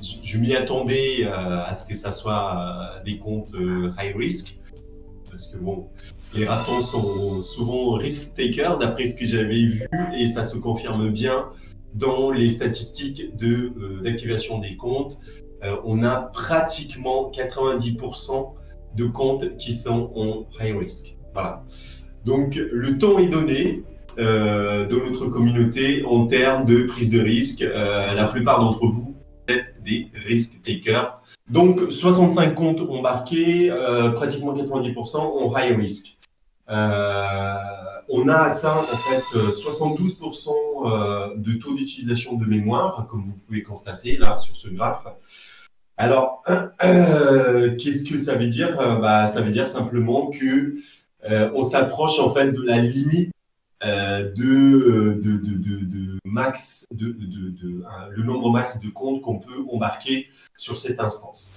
je m'y attendais à ce que ça soit des comptes high risk, parce que bon, les ratons sont souvent risk takers d'après ce que j'avais vu, et ça se confirme bien dans les statistiques d'activation des comptes. On a pratiquement 90% de comptes qui sont en high risk. Voilà. Donc le temps est donné dans notre communauté en termes de prise de risque. La plupart d'entre vous êtes des risk takers. Donc 65 comptes embarqués, pratiquement 90% en high risk. On a atteint en fait 72% de taux d'utilisation de mémoire, comme vous pouvez constater là sur ce graphe. Alors, qu'est-ce que ça veut dire? Ça veut dire simplement que on s'approche en fait de la limite de max, le nombre max de comptes qu'on peut embarquer sur cette instance.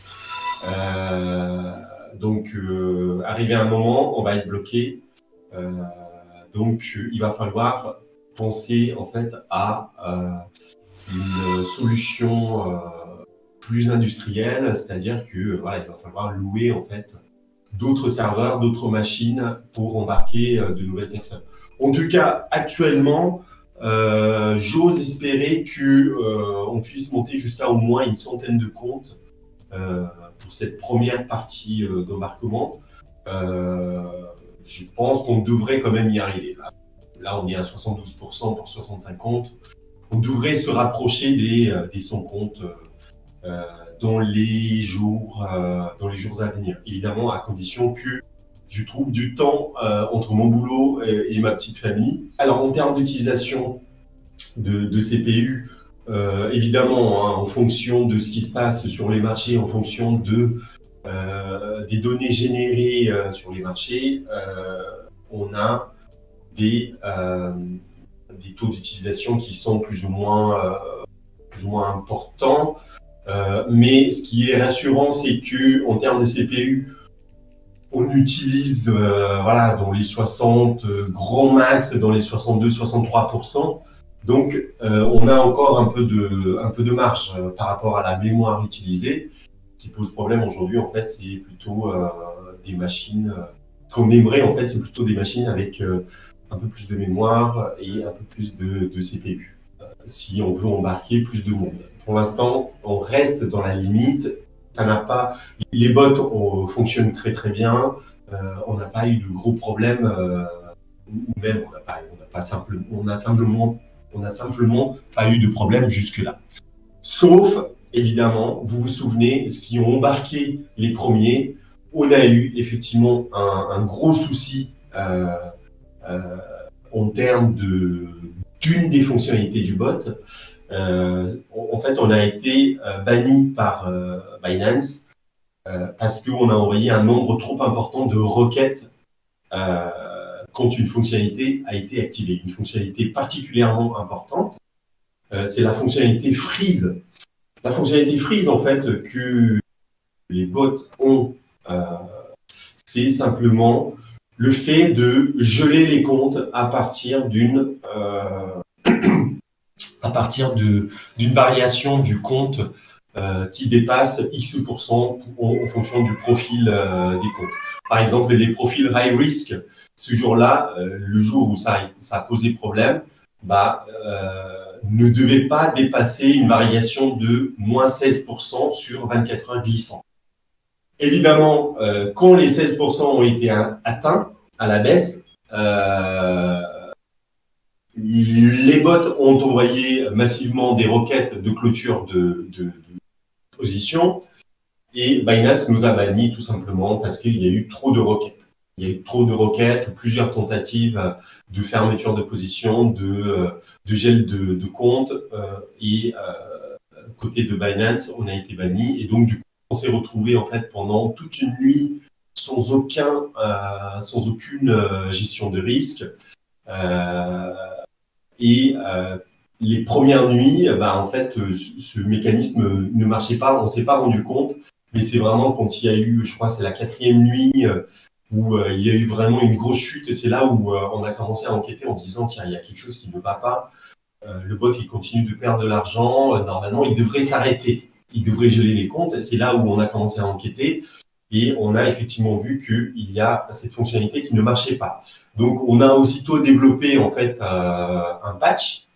Donc, arrivé à un moment, on va être bloqué. Donc, il va falloir penser en fait à une solution plus industrielle, c'est-à-dire que voilà, il va falloir louer en fait d'autres serveurs, d'autres machines pour embarquer de nouvelles personnes. En tout cas, actuellement, j'ose espérer qu'on puisse monter jusqu'à au moins une centaine de comptes pour cette première partie d'embarquement. Je pense qu'on devrait quand même y arriver. Là, on est à 72% pour 65 comptes. On devrait se rapprocher des 100 comptes dans les jours à venir. Évidemment, à condition que je trouve du temps entre mon boulot et ma petite famille. Alors, en termes d'utilisation de CPU, évidemment, hein, en fonction de ce qui se passe sur les marchés, en fonction des données générées sur les marchés, on a des taux d'utilisation qui sont plus ou moins importants. Mais ce qui est rassurant, c'est que en termes de CPU, on utilise dans les 60 grand max, dans les 62-63%. Donc, on a encore un peu de marge par rapport à la mémoire utilisée. Ce qui pose problème aujourd'hui, en fait, c'est plutôt des machines. Ce qu'on aimerait, en fait, c'est plutôt des machines avec un peu plus de mémoire et un peu plus de CPU. Si on veut embarquer plus de monde. Pour l'instant, on reste dans la limite. Ça n'a pas. Les bots fonctionnent très très bien. On n'a pas eu de gros problèmes. Ou même on a simplement pas eu de problème jusque-là. Sauf, évidemment, vous vous souvenez, ce qui ont embarqué les premiers, on a eu effectivement un gros souci en termes d'une des fonctionnalités du bot. En fait, on a été banni par Binance parce qu'on a envoyé un nombre trop important de requêtes quand une fonctionnalité a été activée. Une fonctionnalité particulièrement importante, c'est la fonctionnalité freeze. La fonctionnalité freeze, en fait, que les bots ont, c'est simplement le fait de geler les comptes à partir d'une variation du compte qui dépasse X% en fonction du profil des comptes. Par exemple, les profils high risk, ce jour-là, le jour où ça a posé problème, ne devait pas dépasser une variation de moins 16% sur 24 heures glissant. Évidemment, quand les 16% ont été atteints à la baisse, les bots ont envoyé massivement des requêtes de clôture de position et Binance nous a bannis tout simplement parce qu'il y a eu trop de requêtes. Il y a eu trop de requêtes, plusieurs tentatives de fermeture de position, de gel de compte et côté de Binance, on a été banni et donc du coup, on s'est retrouvé en fait pendant toute une nuit sans aucune gestion de risque. Les premières nuits, en fait, ce mécanisme ne marchait pas. On s'est pas rendu compte, mais c'est vraiment quand il y a eu, je crois, c'est la 4e nuit où il y a eu vraiment une grosse chute. Et c'est là où on a commencé à enquêter en se disant, tiens, il y a quelque chose qui ne va pas. le bot il continue de perdre de l'argent, normalement il devrait s'arrêter, il devrait geler les comptes. C'est là où on a commencé à enquêter et on a effectivement vu qu'il y a cette fonctionnalité qui ne marchait pas. Donc on a aussitôt développé en fait un patch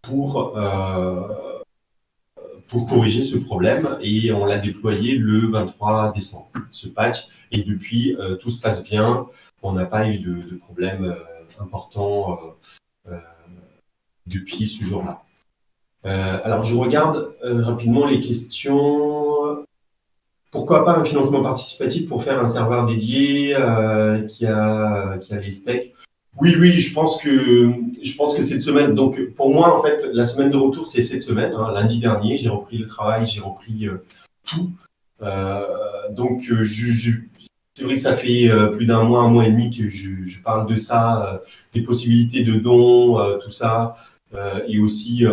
pour corriger ce problème et on l'a déployé le 23 décembre, ce patch. Et depuis, tout se passe bien. On n'a pas eu de problème important depuis ce jour-là. Alors, je regarde rapidement les questions. Pourquoi pas un financement participatif pour faire un serveur dédié qui a les specs? Oui, je pense que cette semaine, donc pour moi, en fait, la semaine de retour, c'est cette semaine, hein, lundi dernier, j'ai repris le travail, j'ai repris tout. Donc, c'est vrai que ça fait plus d'un mois et demi que je parle de ça, des possibilités de dons, tout ça, et aussi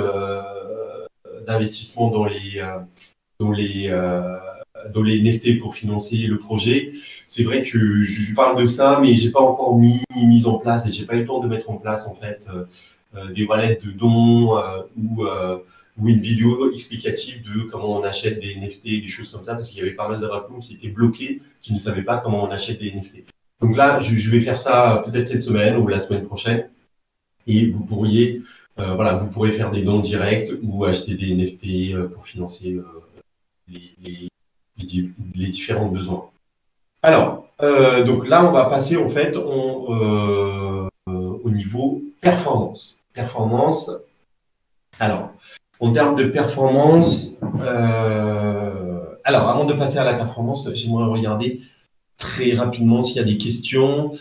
d'investissement dans les NFT pour financer le projet. C'est vrai que je parle de ça, mais j'ai pas encore mis en place et j'ai pas eu le temps de mettre en place en fait des wallets de dons ou une vidéo explicative de comment on achète des NFT, des choses comme ça, parce qu'il y avait pas mal de raccoons qui étaient bloqués, qui ne savaient pas comment on achète des NFT. Donc là, je vais faire ça peut-être cette semaine ou la semaine prochaine, et vous pourriez, vous pourrez faire des dons directs ou acheter des NFT pour financer les différents besoins. Alors, donc là, on va passer en fait au niveau performance. Performance. Alors, en termes de performance, alors avant de passer à la performance, j'aimerais regarder très rapidement s'il y a des questions.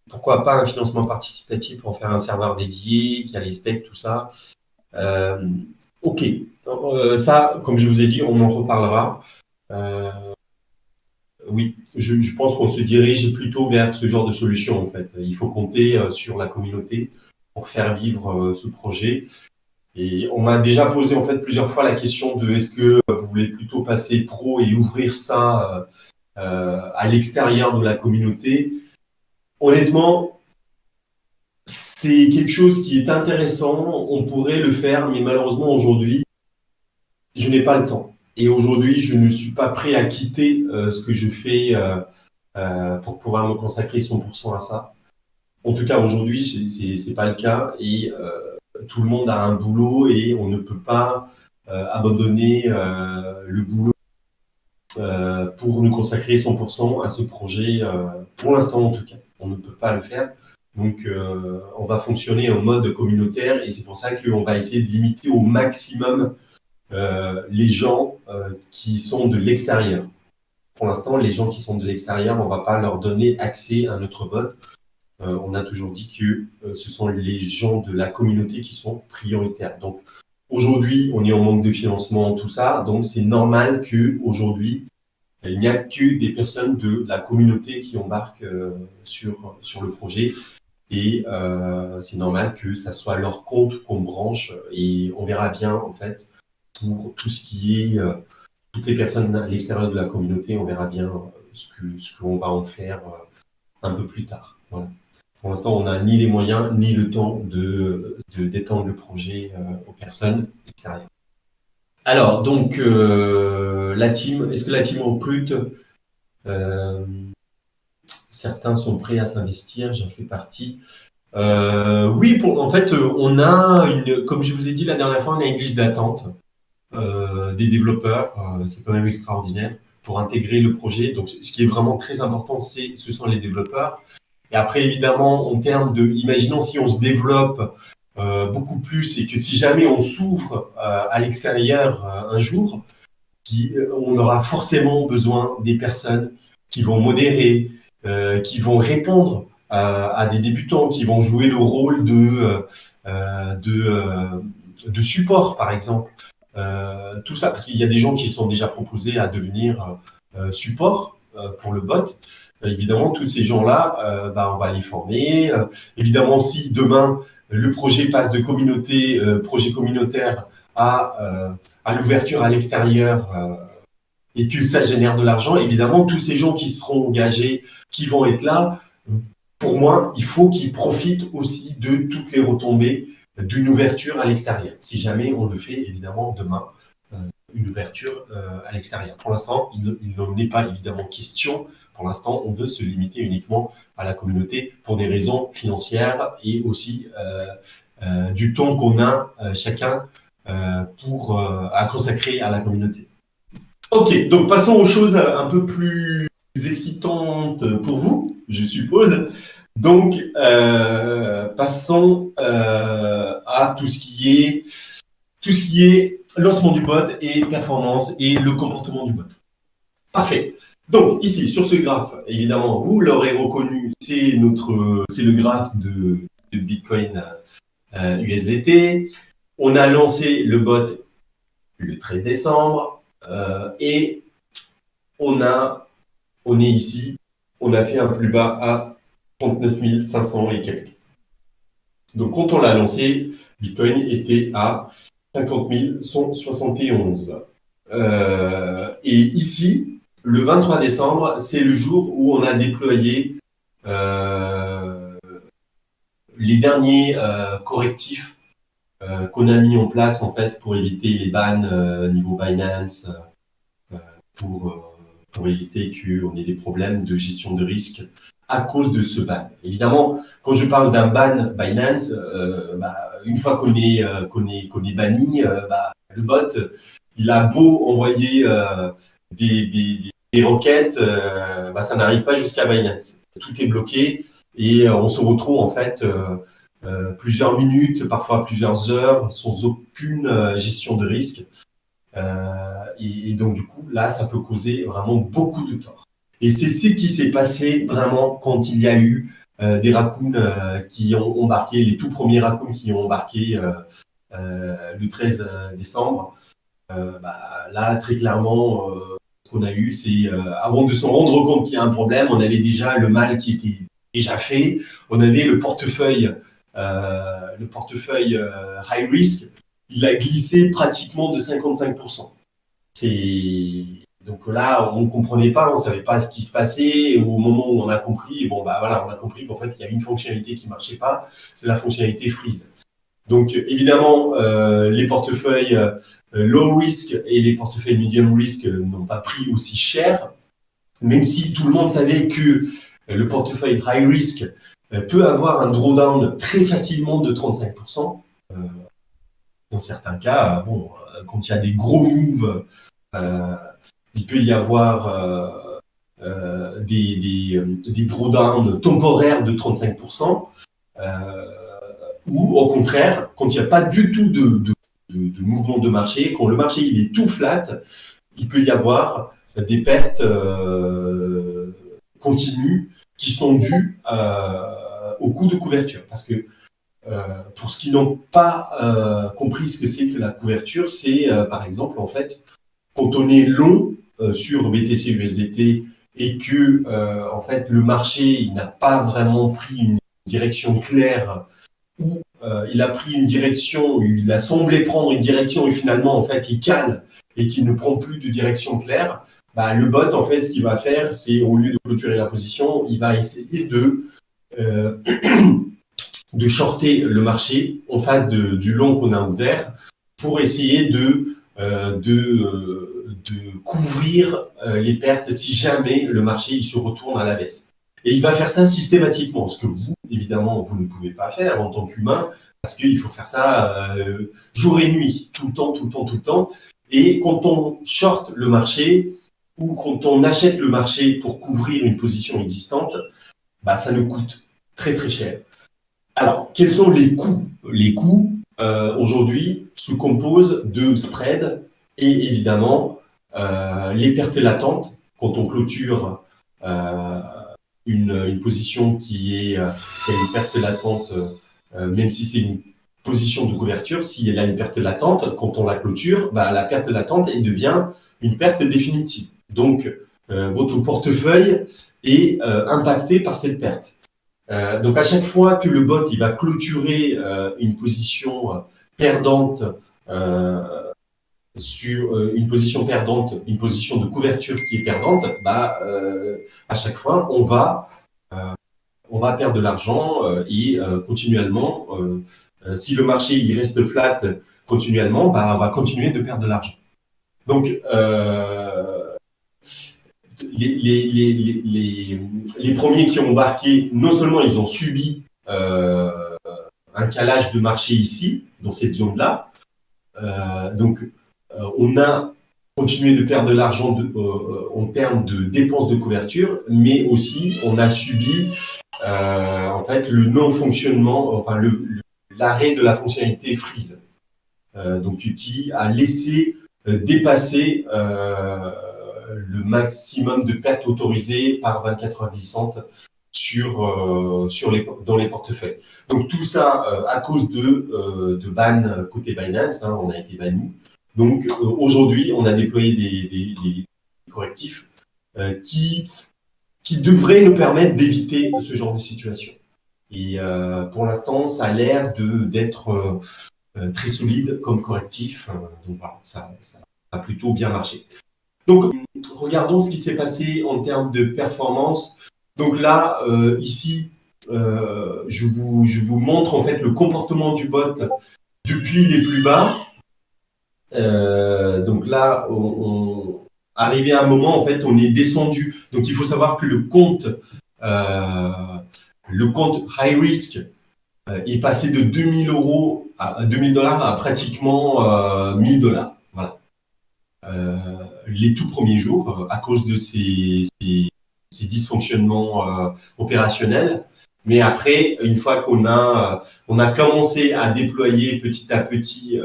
Pourquoi pas un financement participatif pour faire un serveur dédié, qui a les specs, tout ça. Ok, ça, comme je vous ai dit, on en reparlera. Oui, je pense qu'on se dirige plutôt vers ce genre de solution en fait. Il faut compter sur la communauté pour faire vivre ce projet. Et on m'a déjà posé en fait plusieurs fois la question de est-ce que vous voulez plutôt passer pro et ouvrir ça à l'extérieur de la communauté. Honnêtement, c'est quelque chose qui est intéressant. On pourrait le faire, mais malheureusement aujourd'hui, je n'ai pas le temps. Et aujourd'hui, je ne suis pas prêt à quitter ce que je fais pour pouvoir me consacrer 100% à ça. En tout cas, aujourd'hui, c'est pas le cas et tout le monde a un boulot et on ne peut pas abandonner le boulot pour nous consacrer 100% à ce projet. Pour l'instant, en tout cas, on ne peut pas le faire. Donc, on va fonctionner en mode communautaire et c'est pour ça qu'on va essayer de limiter au maximum les gens qui sont de l'extérieur. Pour l'instant, les gens qui sont de l'extérieur, on ne va pas leur donner accès à notre bot. On a toujours dit que ce sont les gens de la communauté qui sont prioritaires. Donc, aujourd'hui, on est en manque de financement, tout ça. Donc, c'est normal qu'aujourd'hui, il n'y a que des personnes de la communauté qui embarquent sur le projet. Et c'est normal que ça soit leur compte qu'on branche. Et on verra bien, en fait, pour tout ce qui est toutes les personnes à l'extérieur de la communauté, on verra bien ce qu'on va en faire un peu plus tard. Voilà. Pour l'instant, on n'a ni les moyens ni le temps d'étendre le projet aux personnes extérieures. Alors, donc, la team, est-ce que la team recrute certains sont prêts à s'investir, j'en fais partie. Oui, en fait, on a comme je vous ai dit la dernière fois, on a une liste d'attente des développeurs. C'est quand même extraordinaire pour intégrer le projet. Donc, ce qui est vraiment très important, ce sont les développeurs. Et après, évidemment, en termes imaginons si on se développe beaucoup plus et que si jamais on s'ouvre à l'extérieur un jour, on aura forcément besoin des personnes qui vont modérer, qui vont répondre à des débutants, qui vont jouer le rôle de support, par exemple. Tout ça, parce qu'il y a des gens qui sont déjà proposés à devenir support pour le bot. Évidemment, tous ces gens-là, on va les former. Évidemment, si demain, le projet passe de projet communautaire à l'ouverture à l'extérieur et que ça génère de l'argent, évidemment, tous ces gens qui seront engagés, qui vont être là, pour moi, il faut qu'il profite aussi de toutes les retombées d'une ouverture à l'extérieur. Si jamais on le fait, évidemment, demain, une ouverture à l'extérieur. Pour l'instant, il n'en est pas évidemment question. Pour l'instant, on veut se limiter uniquement à la communauté pour des raisons financières et aussi du temps qu'on a chacun à consacrer à la communauté. Ok, donc passons aux choses un peu plus excitantes pour vous, je suppose. Donc, passons à tout ce qui est lancement du bot et performance et le comportement du bot. Parfait. Donc, ici, sur ce graphe, évidemment, vous l'aurez reconnu, c'est le graphe de Bitcoin USDT. On a lancé le bot le 13 décembre et on est ici, on a fait un plus bas à 39 500 et quelques. Donc, quand on l'a lancé, Bitcoin était à 50 171. Et ici, le 23 décembre, c'est le jour où on a déployé les derniers correctifs qu'on a mis en place en fait pour éviter les bans niveau Binance, pour éviter qu'on ait des problèmes de gestion de risque à cause de ce ban. Évidemment, quand je parle d'un ban Binance, une fois qu'on est banni, le bot, il a beau envoyer des requêtes, ça n'arrive pas jusqu'à Binance. Tout est bloqué et on se retrouve en fait plusieurs minutes, parfois plusieurs heures, sans aucune gestion de risque. Et donc, du coup, là, ça peut causer vraiment beaucoup de tort. Et c'est ce qui s'est passé vraiment quand il y a eu des raccoons qui ont embarqué, les tout premiers raccoons qui ont embarqué le 13 décembre. Là, très clairement, ce qu'on a eu, c'est avant de se rendre compte qu'il y a un problème, on avait déjà le mal qui était déjà fait. On avait le portefeuille high risk, il a glissé pratiquement de 55%. Donc là, on ne comprenait pas, on ne savait pas ce qui se passait. Au moment où on a compris, on a compris qu'en fait, il y a une fonctionnalité qui ne marchait pas, c'est la fonctionnalité freeze. Donc évidemment, les portefeuilles low risk et les portefeuilles medium risk n'ont pas pris aussi cher, même si tout le monde savait que le portefeuille high risk peut avoir un drawdown très facilement de 35%. Dans certains cas, quand il y a des gros moves, il peut y avoir des drawdowns temporaires de 35%, ou au contraire, quand il n'y a pas du tout de mouvement de marché, quand le marché il est tout flat, il peut y avoir des pertes continues qui sont dues au coût de couverture. Parce que pour ceux qui n'ont pas compris ce que c'est que la couverture, c'est par exemple, en fait, quand on est long sur BTC USDT et que en fait, le marché il n'a pas vraiment pris une direction claire ou il a pris une direction, il a semblé prendre une direction et finalement, en fait, il cale et qu'il ne prend plus de direction claire, le bot, en fait, ce qu'il va faire, c'est au lieu de clôturer la position, il va essayer de shorter le marché en face du long qu'on a ouvert pour essayer de couvrir les pertes si jamais le marché il se retourne à la baisse. Et il va faire ça systématiquement, ce que vous, évidemment, vous ne pouvez pas faire en tant qu'humain, parce qu'il faut faire ça jour et nuit, tout le temps, tout le temps, tout le temps. Et quand on short le marché ou quand on achète le marché pour couvrir une position existante, ça nous coûte très, très cher. Alors, quels sont les coûts? Les coûts, aujourd'hui, se composent de spread et évidemment les pertes latentes quand on clôture une position qui a une perte latente, même si c'est une position de couverture, si elle a une perte latente, quand on la clôture, la perte latente elle devient une perte définitive. Donc, votre portefeuille est impacté par cette perte. Donc, à chaque fois que le bot il va clôturer une position perdante sur une position perdante, une position de couverture qui est perdante, à chaque fois, on va on va perdre de l'argent et continuellement, si le marché il reste flat continuellement, bah, on va continuer de perdre de l'argent. Donc, les premiers qui ont embarqué, non seulement ils ont subi un calage de marché ici, dans cette zone-là, donc on a continué de perdre de l'argent en termes de dépenses de couverture, mais aussi on a subi en fait le non-fonctionnement, enfin l'arrêt de la fonctionnalité freeze, donc qui a laissé dépasser le maximum de pertes autorisées par 24 heures glissantes dans les portefeuilles. Donc tout ça à cause de ban côté Binance, hein, on a été banni. Donc aujourd'hui, on a déployé des correctifs qui devraient nous permettre d'éviter ce genre de situation. Et pour l'instant, ça a l'air d'être très solide comme correctif. Donc voilà, ça a plutôt bien marché. Donc regardons ce qui s'est passé en termes de performance. Donc là, ici, je vous montre en fait le comportement du bot depuis les plus bas. Donc là, arrivé à un moment, en fait, on est descendu. Donc il faut savoir que le compte high risk est passé de 2000 € à 2000 $ à pratiquement 1000 $. Voilà. Les tout premiers jours, à cause de ces dysfonctionnements opérationnels. Mais après, une fois qu'on a commencé à déployer petit à petit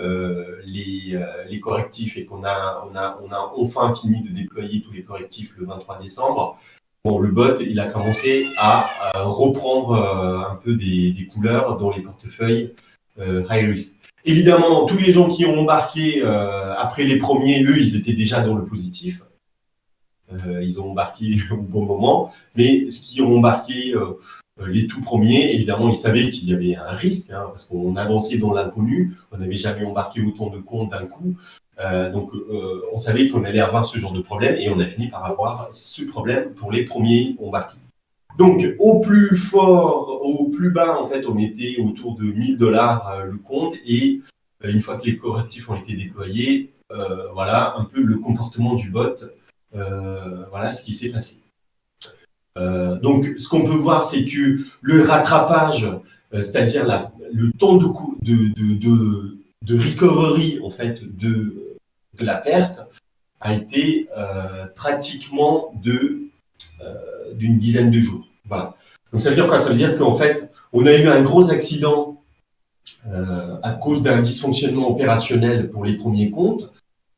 les correctifs et qu'on a enfin fini de déployer tous les correctifs le 23 décembre, bon, le bot, il a commencé à reprendre un peu des couleurs dans les portefeuilles high risk. Évidemment, tous les gens qui ont embarqué après les premiers, eux, ils étaient déjà dans le positif. Ils ont embarqué au bon moment. Mais ceux qui ont embarqué les tout premiers, évidemment, ils savaient qu'il y avait un risque, hein, parce qu'on avançait dans l'inconnu. On n'avait jamais embarqué autant de comptes d'un coup. Donc, on savait qu'on allait avoir ce genre de problème et on a fini par avoir ce problème pour les premiers embarqués. Donc, au plus fort, au plus bas, en fait, on était autour de 1000 $ le compte. Et une fois que les correctifs ont été déployés, voilà un peu le comportement du bot. Voilà ce qui s'est passé. Donc, ce qu'on peut voir, c'est que le rattrapage, c'est-à-dire le temps de recovery en fait de la perte, a été pratiquement d'une dizaine de jours. Voilà. Donc ça veut dire quoi? Ça veut dire qu'en fait, on a eu un gros accident à cause d'un dysfonctionnement opérationnel pour les premiers comptes,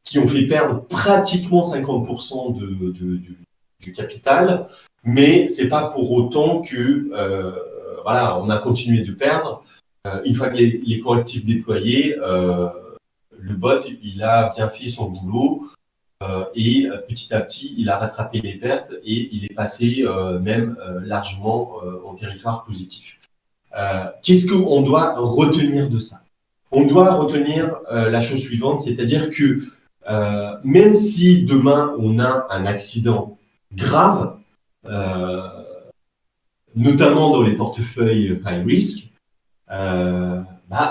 qui ont fait perdre pratiquement 50% du capital, mais c'est pas pour autant que voilà, on a continué de perdre. Une fois que les correctifs déployés, le bot, il a bien fait son boulot. Et petit à petit, il a rattrapé les pertes et il est passé même largement en territoire positif. Qu'est-ce qu'on doit retenir de ça? On doit retenir la chose suivante, c'est-à-dire que même si demain on a un accident grave, notamment dans les portefeuilles high risk,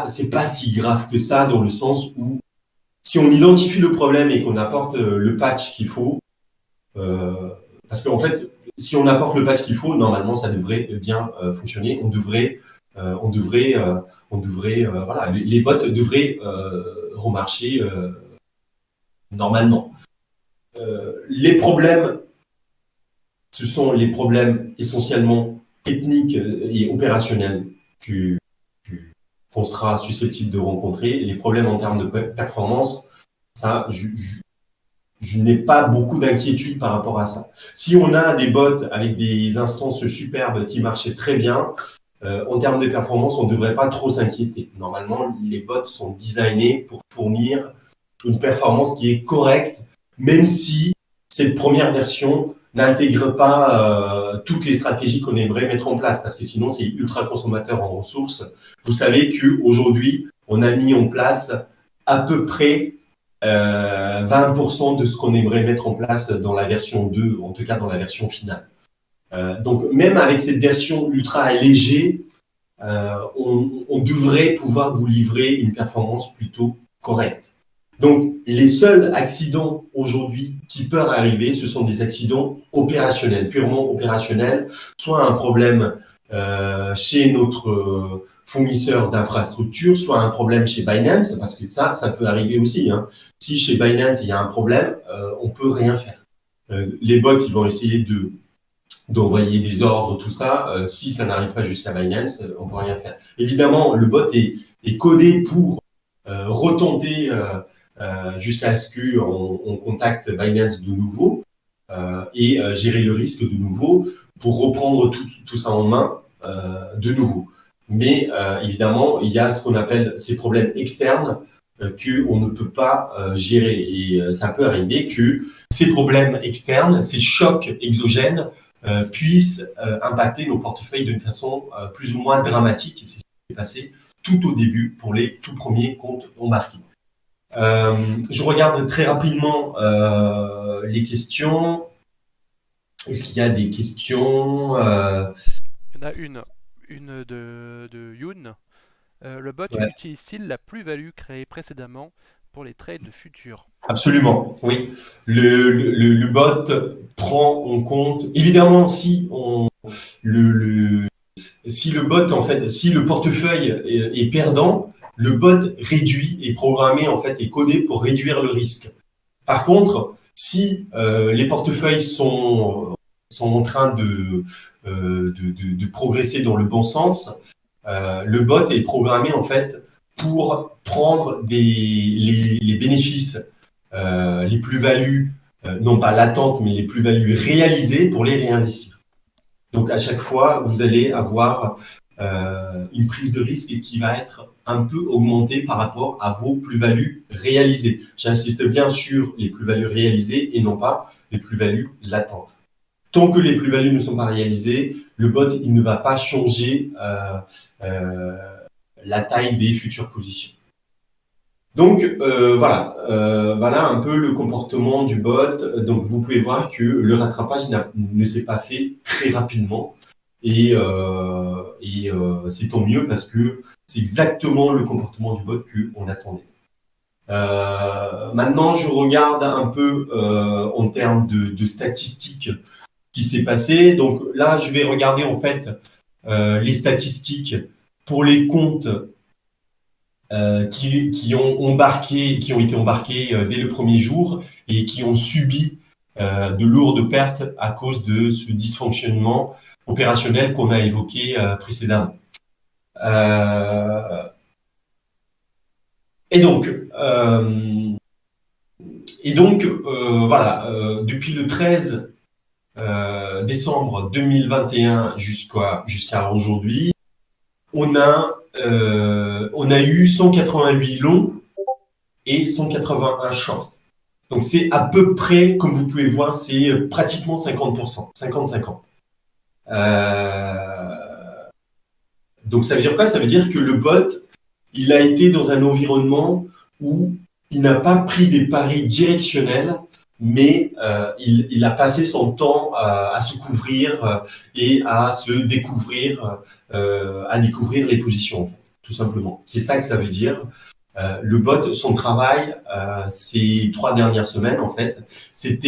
c'est pas si grave que ça, dans le sens où si on identifie le problème et qu'on apporte le patch qu'il faut, parce qu'en fait, si on apporte le patch qu'il faut, normalement, ça devrait bien fonctionner. Voilà, les bots devraient remarcher normalement. Les problèmes, ce sont les problèmes essentiellement techniques et opérationnels qu'on sera susceptible de rencontrer. Les problèmes en termes de performance, ça, je n'ai pas beaucoup d'inquiétude par rapport à ça. Si on a des bots avec des instances superbes qui marchaient très bien, en termes de performance, on ne devrait pas trop s'inquiéter. Normalement, les bots sont designés pour fournir une performance qui est correcte, même si cette première version n'intègre pas toutes les stratégies qu'on aimerait mettre en place, parce que sinon, c'est ultra consommateur en ressources. Vous savez qu'aujourd'hui, on a mis en place à peu près 20% de ce qu'on aimerait mettre en place dans la version 2, en tout cas dans la version finale. Donc, même avec cette version ultra allégée, on devrait pouvoir vous livrer une performance plutôt correcte. Donc, les seuls accidents aujourd'hui qui peuvent arriver, ce sont des accidents opérationnels, purement opérationnels, soit un problème chez notre fournisseur d'infrastructure, soit un problème chez Binance, parce que ça peut arriver aussi. Hein. Si chez Binance, il y a un problème, on peut rien faire. Les bots, ils vont essayer d'envoyer des ordres, tout ça. Si ça n'arrive pas jusqu'à Binance, on peut rien faire. Évidemment, le bot est codé pour retenter jusqu'à ce qu'on contacte Binance de nouveau et gérer le risque de nouveau pour reprendre tout ça en main de nouveau. Mais évidemment, il y a ce qu'on appelle ces problèmes externes qu'on ne peut pas gérer. Et ça peut arriver que ces problèmes externes, ces chocs exogènes puissent impacter nos portefeuilles d'une façon plus ou moins dramatique. Et c'est ce qui s'est passé tout au début pour les tout premiers comptes embarqués. Je regarde très rapidement les questions. Est-ce qu'il y a des questions Il y en a une de Youn. Le bot Ouais. utilise-t-il la plus-value créée précédemment pour les trades futurs? Absolument, oui. Le bot prend en compte, évidemment, si le bot, en fait, si le portefeuille est perdant, le bot réduit, est programmé, en fait, est codé pour réduire le risque. Par contre, si les portefeuilles sont en train de progresser dans le bon sens, le bot est programmé en fait pour prendre les bénéfices, les plus-values, non pas latentes, mais les plus-values réalisées pour les réinvestir. Donc à chaque fois, vous allez avoir une prise de risque qui va être un peu augmentée par rapport à vos plus-values réalisées. J'insiste bien sur les plus-values réalisées et non pas les plus-values latentes. Tant que les plus-values ne sont pas réalisées, le bot il ne va pas changer la taille des futures positions. Donc voilà un peu le comportement du bot. Donc vous pouvez voir que le rattrapage ne s'est pas fait très rapidement et c'est tant mieux parce que c'est exactement le comportement du bot qu'on attendait. Maintenant, je regarde un peu en termes de statistiques qui s'est passé. Donc là, je vais regarder en fait les statistiques pour les comptes qui ont été embarqués dès le premier jour et qui ont subi de lourdes pertes à cause de ce dysfonctionnement opérationnel qu'on a évoqué précédemment. Et donc voilà, depuis le 13 décembre 2021 jusqu'à aujourd'hui, on a eu 188 longs et 181 shorts. Donc c'est à peu près, comme vous pouvez voir, c'est pratiquement 50%, 50-50. Donc ça veut dire quoi? Ça veut dire que le bot, il a été dans un environnement où il n'a pas pris des paris directionnels, mais il a passé son temps à se couvrir et à se découvrir, à découvrir les positions, en fait, tout simplement. C'est ça que ça veut dire. Le bot, son travail, ces 3 dernières semaines, en fait, c'est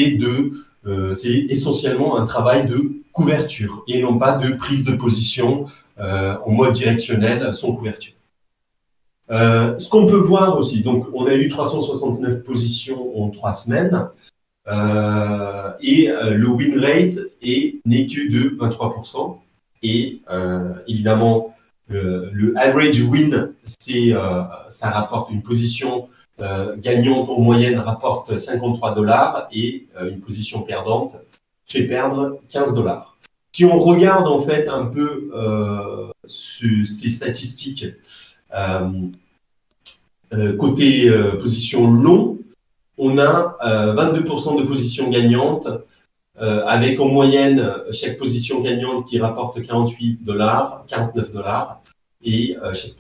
essentiellement un travail de couverture et non pas de prise de position en mode directionnel sans couverture. Ce qu'on peut voir aussi, donc on a eu 369 positions en 3 semaines et le win rate n'est que de 23%. Et évidemment, le average win, ça rapporte une position gagnante en moyenne rapporte $53 et une position perdante fait perdre $15. Si on regarde en fait un peu ces statistiques côté position long, on a 22% de positions gagnantes avec en moyenne chaque position gagnante qui rapporte $48, $49 et chaque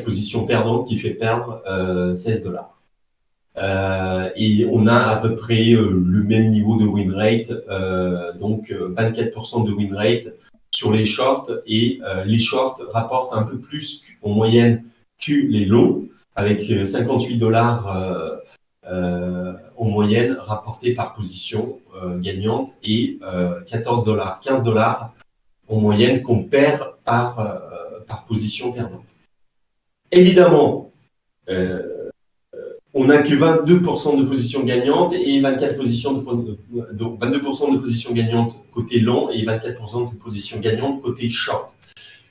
position perdante qui fait perdre $16. Et on a à peu près le même niveau de win rate, donc 24% de win rate sur les shorts, et les shorts rapportent un peu plus en moyenne que les longs, avec 58 $ en moyenne rapportés par position gagnante, et 14 $, 15 $ en moyenne qu'on perd par position perdante. Évidemment, on n'a que 22% de positions gagnantes et 22% de positions gagnantes côté long et 24% de positions gagnantes côté short.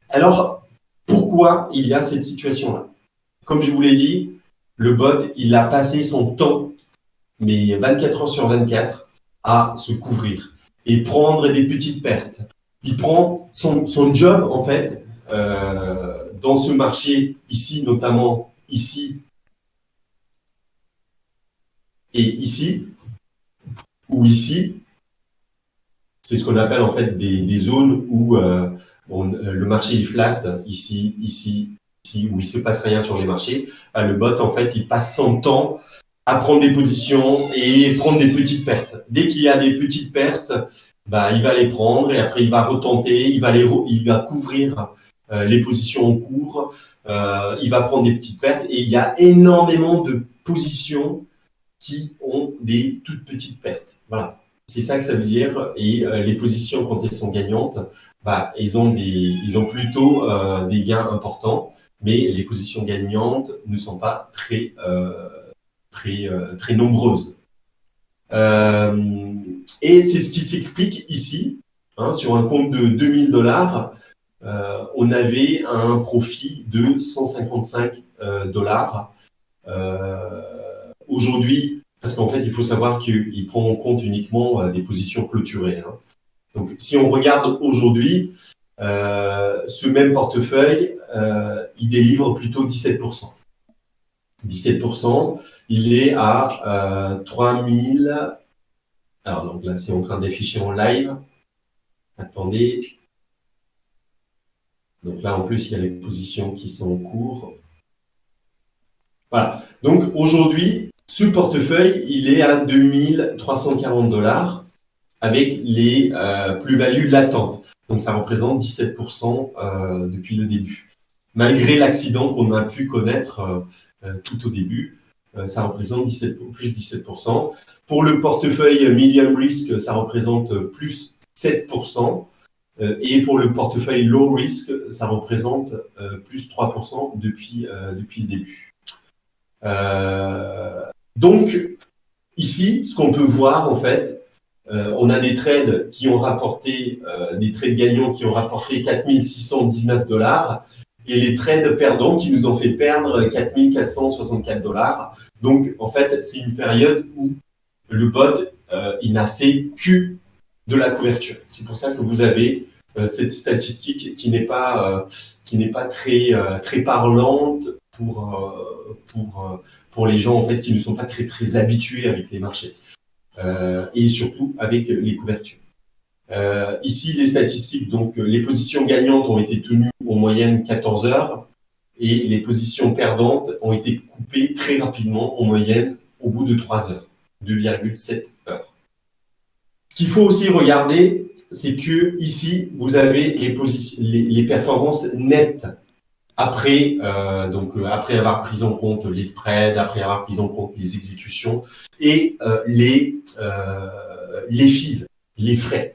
Alors, pourquoi il y a cette situation-là? Comme je vous l'ai dit, le bot, il a passé son temps, mais 24 heures sur 24, à se couvrir et prendre des petites pertes. Il prend son job, en fait, dans ce marché, ici, notamment ici et ici, ou ici, c'est ce qu'on appelle en fait des zones où le marché est flat, ici, ici, ici, où il ne se passe rien sur les marchés. Le bot, en fait, il passe son temps à prendre des positions et prendre des petites pertes. Dès qu'il y a des petites pertes, il va les prendre et après il va retenter, il va couvrir les positions en cours, il va prendre des petites pertes, et il y a énormément de positions qui ont des toutes petites pertes. Voilà, c'est ça que ça veut dire. Et les positions, quand elles sont gagnantes, ils ont plutôt des gains importants, mais les positions gagnantes ne sont pas très nombreuses. Et c'est ce qui s'explique ici. Sur un compte de 2000 $, on avait un profit de 155 $. Aujourd'hui, parce qu'en fait, il faut savoir qu'il prend en compte uniquement des positions clôturées. Donc, si on regarde aujourd'hui, ce même portefeuille, il délivre plutôt 17%. 17%, il est à 3000. Alors, donc là, c'est en train d'afficher en live. Attendez. Donc là, en plus, il y a les positions qui sont en cours. Voilà. Donc, aujourd'hui, ce portefeuille, il est à 2340 $ avec les plus-values latentes. Donc, ça représente 17% depuis le début. Malgré l'accident qu'on a pu connaître tout au début, ça représente plus 17%. Pour le portefeuille medium risk, ça représente plus 7%. Et pour le portefeuille low risk, ça représente plus 3% depuis le début. Donc, ici, ce qu'on peut voir, en fait, on a des trades qui ont rapporté, des trades gagnants qui ont rapporté 4619 $, et les trades perdants qui nous ont fait perdre 4464 $. Donc, en fait, c'est une période où le bot, il n'a fait que de la couverture. C'est pour ça que vous avez cette statistique qui n'est pas très parlante pour les gens, en fait, qui ne sont pas très habitués avec les marchés, et surtout avec les couvertures. Ici, les statistiques, donc les positions gagnantes ont été tenues en moyenne 14 heures, et les positions perdantes ont été coupées très rapidement en moyenne au bout de 3 heures, 2,7 heures. Ce qu'il faut aussi regarder, c'est que ici, vous avez les performances nettes après avoir pris en compte les spreads, après avoir pris en compte les exécutions et les fees, les frais.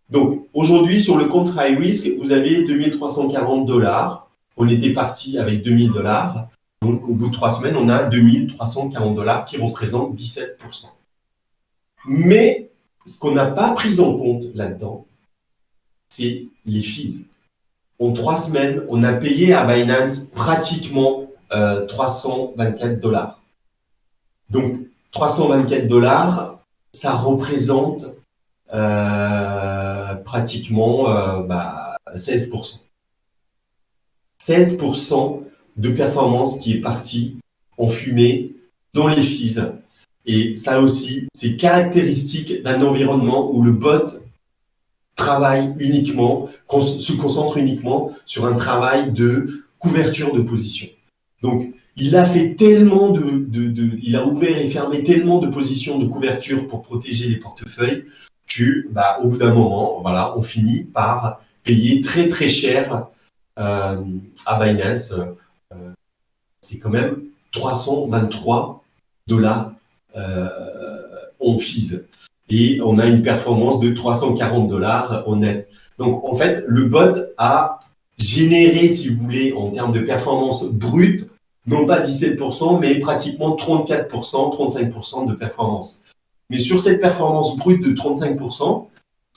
Donc, aujourd'hui, sur le compte high risk, vous avez 2340 $. On était parti avec 2000 $. Donc, au bout de 3 semaines, on a 2340 $ qui représentent 17%. Mais ce qu'on n'a pas pris en compte là-dedans, c'est les fees. En 3 semaines, on a payé à Binance pratiquement 324 $. Donc, 324 $, ça représente pratiquement 16%. 16% de performance qui est partie en fumée dans les fees. Et ça aussi, c'est caractéristique d'un environnement où le bot travaille uniquement, se concentre uniquement sur un travail de couverture de position. Donc, il a fait tellement il a ouvert et fermé tellement de positions de couverture pour protéger les portefeuilles que, au bout d'un moment, voilà, on finit par payer très très cher à Binance. C'est quand même 323 dollars en fees. Et on a une performance de 340 dollars au net. Donc, en fait, le bot a généré, si vous voulez, en termes de performance brute, non pas 17%, mais pratiquement 34%, 35% de performance. Mais sur cette performance brute de 35%,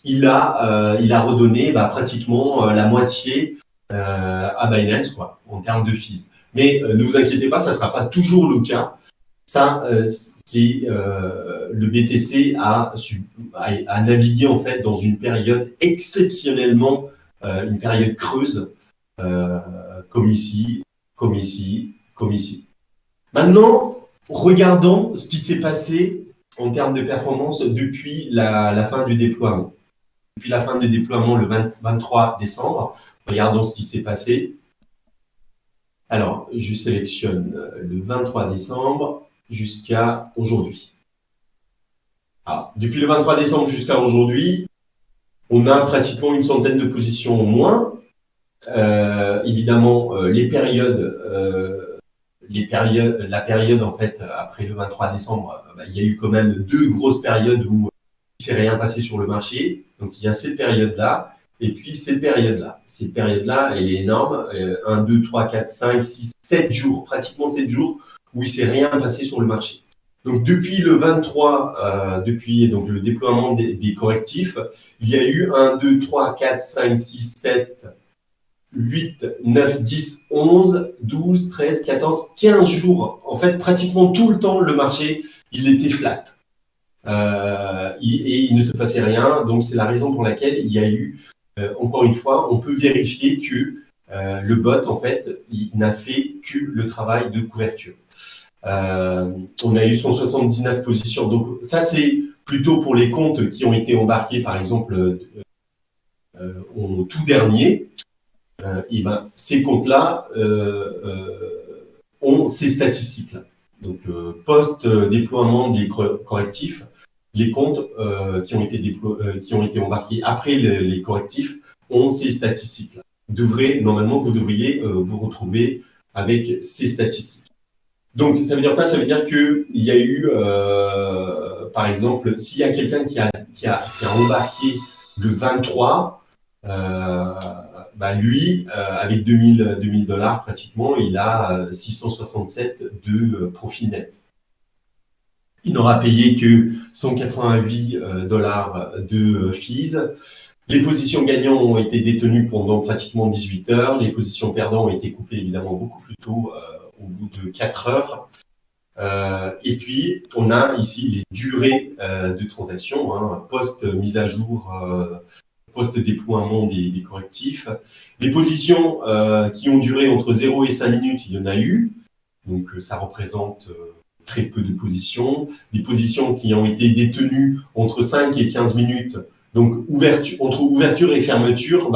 il a redonné pratiquement la moitié à Binance, quoi, en termes de fees. Mais ne vous inquiétez pas, ça ne sera pas toujours le cas. Ça, c'est le BTC a navigué en fait dans une période exceptionnellement, une période creuse, comme ici, comme ici, comme ici. Maintenant, regardons ce qui s'est passé en termes de performance depuis la fin du déploiement. Depuis la fin du déploiement le 23 décembre, regardons ce qui s'est passé. Alors, je sélectionne le 23 décembre jusqu'à aujourd'hui. Depuis le 23 décembre jusqu'à aujourd'hui, on a pratiquement une centaine de positions au moins. Évidemment, la période en fait après le 23 décembre, il y a eu quand même 2 grosses périodes où il ne s'est rien passé sur le marché. Donc il y a cette période-là et puis cette période-là. Cette période-là, elle est énorme. 1, 2, 3, 4, 5, 6, 7 jours, pratiquement 7 jours où il ne s'est rien passé sur le marché. Donc depuis le 23, depuis donc, le déploiement des correctifs, il y a eu 1, 2, 3, 4, 5, 6, 7, 8, 9, 10, 11, 12, 13, 14, 15 jours. En fait, pratiquement tout le temps, le marché, il était flat. Et il ne se passait rien. Donc, c'est la raison pour laquelle il y a eu, encore une fois, on peut vérifier que le bot, en fait, il n'a fait que le travail de couverture. On a eu 179 positions. Donc, ça, c'est plutôt pour les comptes qui ont été embarqués, par exemple, au tout dernier. Ces comptes-là ont ces statistiques-là. Donc, post-déploiement des correctifs, les comptes qui ont été embarqués après les correctifs ont ces statistiques-là. Normalement, vous devriez vous retrouver avec ces statistiques. Donc, ça veut dire quoi? Ça veut dire qu'il y a eu, par exemple, s'il y a quelqu'un qui a embarqué le 23, lui, avec 2000 dollars pratiquement, il a 667 de profit net. Il n'aura payé que 188 dollars de fees. Les positions gagnantes ont été détenues pendant pratiquement 18 heures. Les positions perdantes ont été coupées évidemment beaucoup plus tôt, au bout de 4 heures. Et puis, on a ici les durées de transactions, post-mise à jour, post-déploiement des correctifs. Les positions qui ont duré entre 0 et 5 minutes, il y en a eu. Donc, ça représente très peu de positions. Des positions qui ont été détenues entre 5 et 15 minutes. Donc, entre ouverture et fermeture,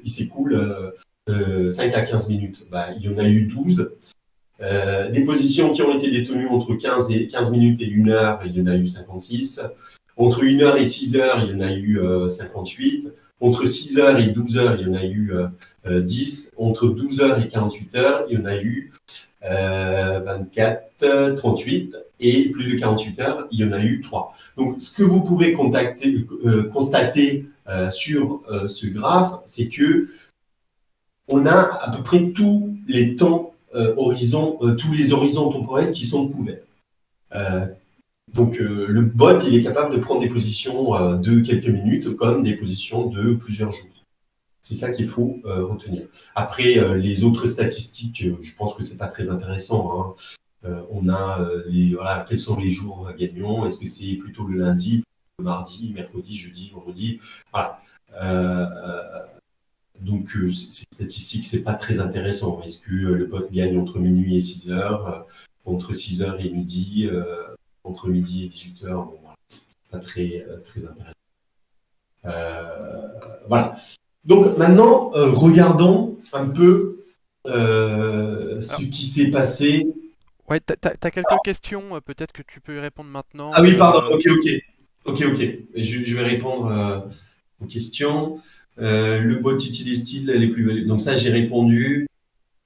il s'écoule 5 à 15 minutes. Il y en a eu 12. Des positions qui ont été détenues entre 15 minutes et 1 heure, il y en a eu 56. Entre 1 heure et 6 heures, il y en a eu 58. Entre 6 heures et 12 heures, il y en a eu 10. Entre 12 heures et 48 heures, il y en a eu 24, 38. Et plus de 48 heures, il y en a eu 3. Donc, ce que vous pouvez constater sur ce graphe, c'est que on a à peu près tous les temps tous les horizons temporels qui sont couverts. Donc, le bot, il est capable de prendre des positions de quelques minutes comme des positions de plusieurs jours. C'est ça qu'il faut retenir. Après, les autres statistiques, je pense que ce n'est pas très intéressant. On a quels sont les jours gagnants? Est-ce que c'est plutôt le lundi, le mardi, mercredi, jeudi, vendredi? Voilà. Donc, ces statistiques, ce n'est pas très intéressant. Est-ce que le bot gagne entre minuit et 6 heures, entre 6 heures et midi, entre midi et 18 heures? Bon, voilà. Ce n'est pas très, très intéressant. Voilà. Donc, maintenant, regardons un peu ce qui s'est passé Ouais, t'as quelques questions, peut-être que tu peux y répondre maintenant. Ah oui, pardon, ok. Je vais répondre aux questions. Le bot utilise-t-il les plus-values? Donc ça, j'ai répondu.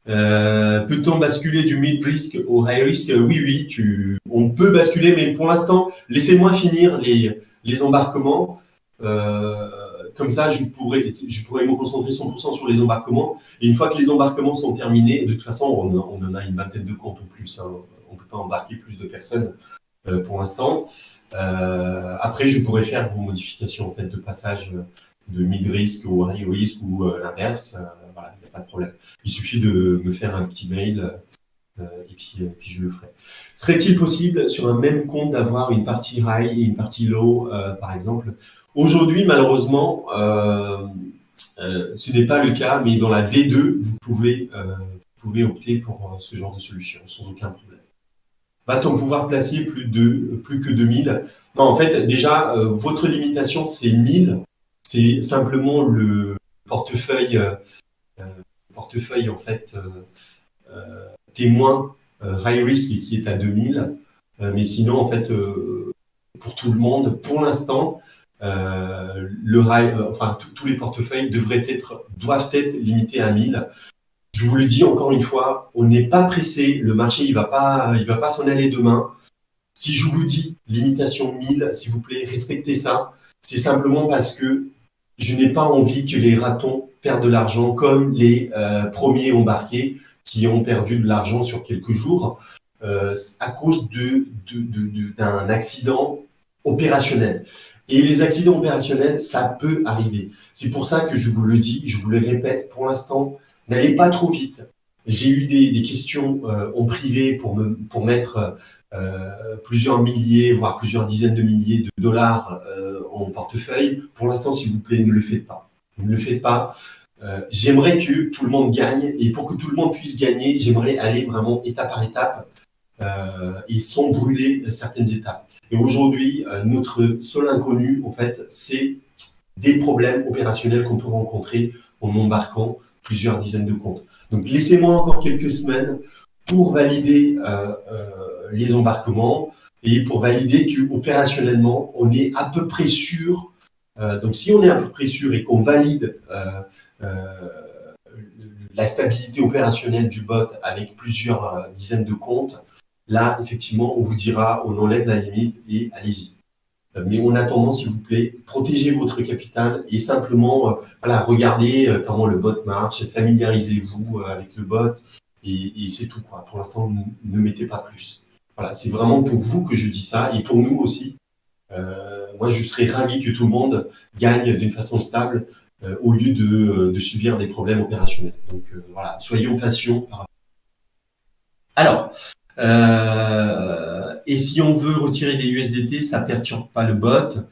Peut-on basculer du mid-risk au high-risk? Oui, on peut basculer, mais pour l'instant, laissez-moi finir les embarquements. Euh, Comme ça, je pourrais me concentrer 100% sur les embarquements. Et une fois que les embarquements sont terminés, de toute façon, on en a une vingtaine de comptes ou plus, hein. On ne peut pas embarquer plus de personnes pour l'instant. Après, je pourrais faire vos modifications en fait, de passage de mid-risk au high-risk ou l'inverse. Voilà, il n'y a pas de problème. Il suffit de me faire un petit mail et puis je le ferai. Serait-il possible sur un même compte d'avoir une partie high et une partie low, par exemple? Aujourd'hui, malheureusement, ce n'est pas le cas, mais dans la V2, vous pouvez opter pour ce genre de solution sans aucun problème. Va-t-on pouvoir placer plus que 2000? Non, en fait, déjà, votre limitation, c'est 1000. C'est simplement le portefeuille, en fait, témoin high risk qui est à 2000. Mais sinon, en fait, pour tout le monde, pour l'instant, tous les portefeuilles doivent être limités à 1000. Je vous le dis encore une fois, on n'est pas pressé. Le marché, il va pas s'en aller demain. Si je vous dis limitation 1000, s'il vous plaît, respectez ça. C'est simplement parce que je n'ai pas envie que les ratons perdent de l'argent comme les premiers embarqués qui ont perdu de l'argent sur quelques jours à cause d'un accident opérationnel. Et les accidents opérationnels, ça peut arriver. C'est pour ça que je vous le dis, je vous le répète, pour l'instant, n'allez pas trop vite. J'ai eu des questions en privé pour mettre plusieurs milliers, voire plusieurs dizaines de milliers de dollars en portefeuille. Pour l'instant, s'il vous plaît, ne le faites pas. Ne le faites pas. J'aimerais que tout le monde gagne, et pour que tout le monde puisse gagner, j'aimerais aller vraiment étape par étape et sans brûler certaines étapes. Et aujourd'hui, notre seul inconnu, en fait, c'est des problèmes opérationnels qu'on peut rencontrer en embarquant plusieurs dizaines de comptes. Donc, laissez-moi encore quelques semaines pour valider les embarquements et pour valider qu'opérationnellement, on est à peu près sûr. Donc, si on est à peu près sûr et qu'on valide la stabilité opérationnelle du bot avec plusieurs dizaines de comptes, là, effectivement, on vous dira, on enlève la limite et allez-y. Mais en attendant, s'il vous plaît, protégez votre capital et simplement regardez comment le bot marche, familiarisez-vous avec le bot et c'est tout, quoi. Pour l'instant, ne mettez pas plus. Voilà, c'est vraiment pour vous que je dis ça et pour nous aussi. Moi, je serais ravi que tout le monde gagne d'une façon stable au lieu de subir des problèmes opérationnels. Donc voilà, soyons patients. Alors, et si on veut retirer des USDT, ça ne perturbe pas le bot.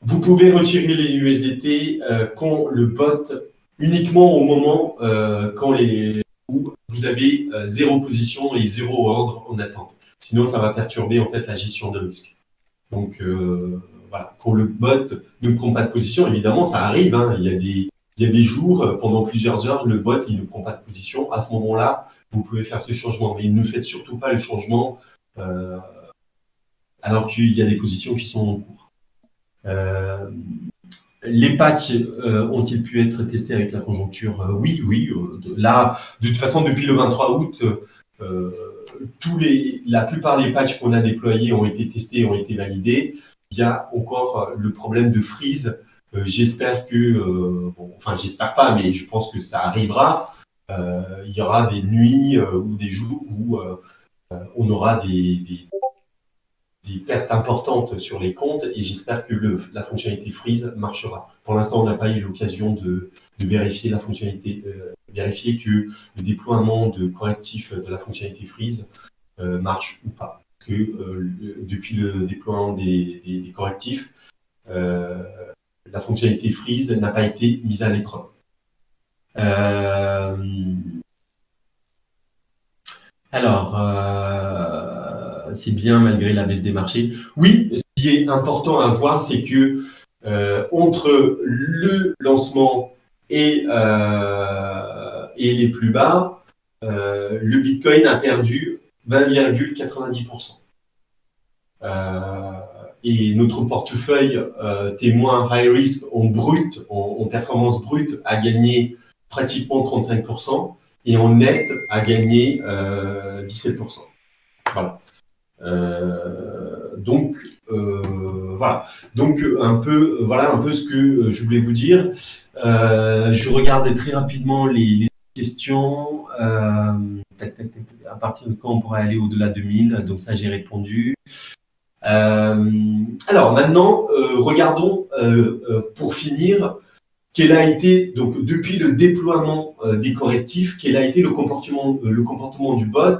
Vous pouvez retirer les USDT quand le bot, uniquement au moment où vous avez zéro position et zéro ordre en attente. Sinon, ça va perturber en fait la gestion de risque. Donc voilà, quand le bot ne prend pas de position, évidemment, ça arrive. Hein, il y a des jours, pendant plusieurs heures, le bot il ne prend pas de position. À ce moment-là, vous pouvez faire ce changement. Mais ne faites surtout pas le changement alors qu'il y a des positions qui sont en cours. Les patchs ont-ils pu être testés avec la conjoncture? Oui. Là, de toute façon, depuis le 23 août, la plupart des patchs qu'on a déployés ont été testés, ont été validés. Il y a encore le problème de freeze. J'espère j'espère pas, mais je pense que ça arrivera. Il y aura des nuits ou des jours où on aura des pertes importantes sur les comptes et j'espère que la fonctionnalité freeze marchera. Pour l'instant, on n'a pas eu l'occasion de vérifier la fonctionnalité, vérifier que le déploiement de correctifs de la fonctionnalité freeze marche ou pas. Parce que depuis le déploiement des correctifs, la fonctionnalité freeze n'a pas été mise à l'épreuve. C'est bien malgré la baisse des marchés. Oui, ce qui est important à voir, c'est que entre le lancement et les plus bas, le Bitcoin a perdu 20,90%. Et notre portefeuille témoin high risk en performance brute a gagné pratiquement 35% et en net a gagné 17%. Voilà. Donc voilà. Donc voilà un peu ce que je voulais vous dire. Je regardais très rapidement les questions. À partir de quand on pourrait aller au-delà de 1000? Donc ça, j'ai répondu. Alors maintenant, regardons pour finir quel a été, donc depuis le déploiement des correctifs, quel a été le comportement du bot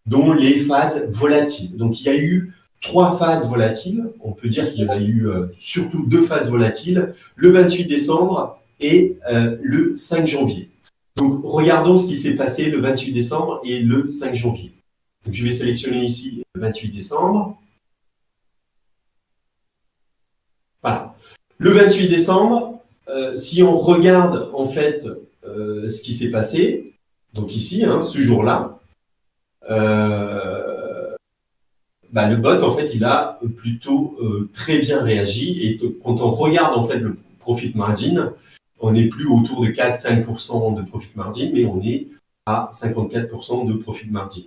dans les phases volatiles. Donc il y a eu 3 phases volatiles, on peut dire qu'il y en a eu surtout 2 phases volatiles, le 28 décembre et le 5 janvier. Donc regardons ce qui s'est passé le 28 décembre et le 5 janvier. Donc je vais sélectionner ici le 28 décembre. Voilà. Le 28 décembre, si on regarde en fait ce qui s'est passé, donc ici, ce jour-là, le bot en fait il a plutôt très bien réagi et quand on regarde en fait le profit margin, on n'est plus autour de 4-5% de profit margin, mais on est à 54% de profit margin.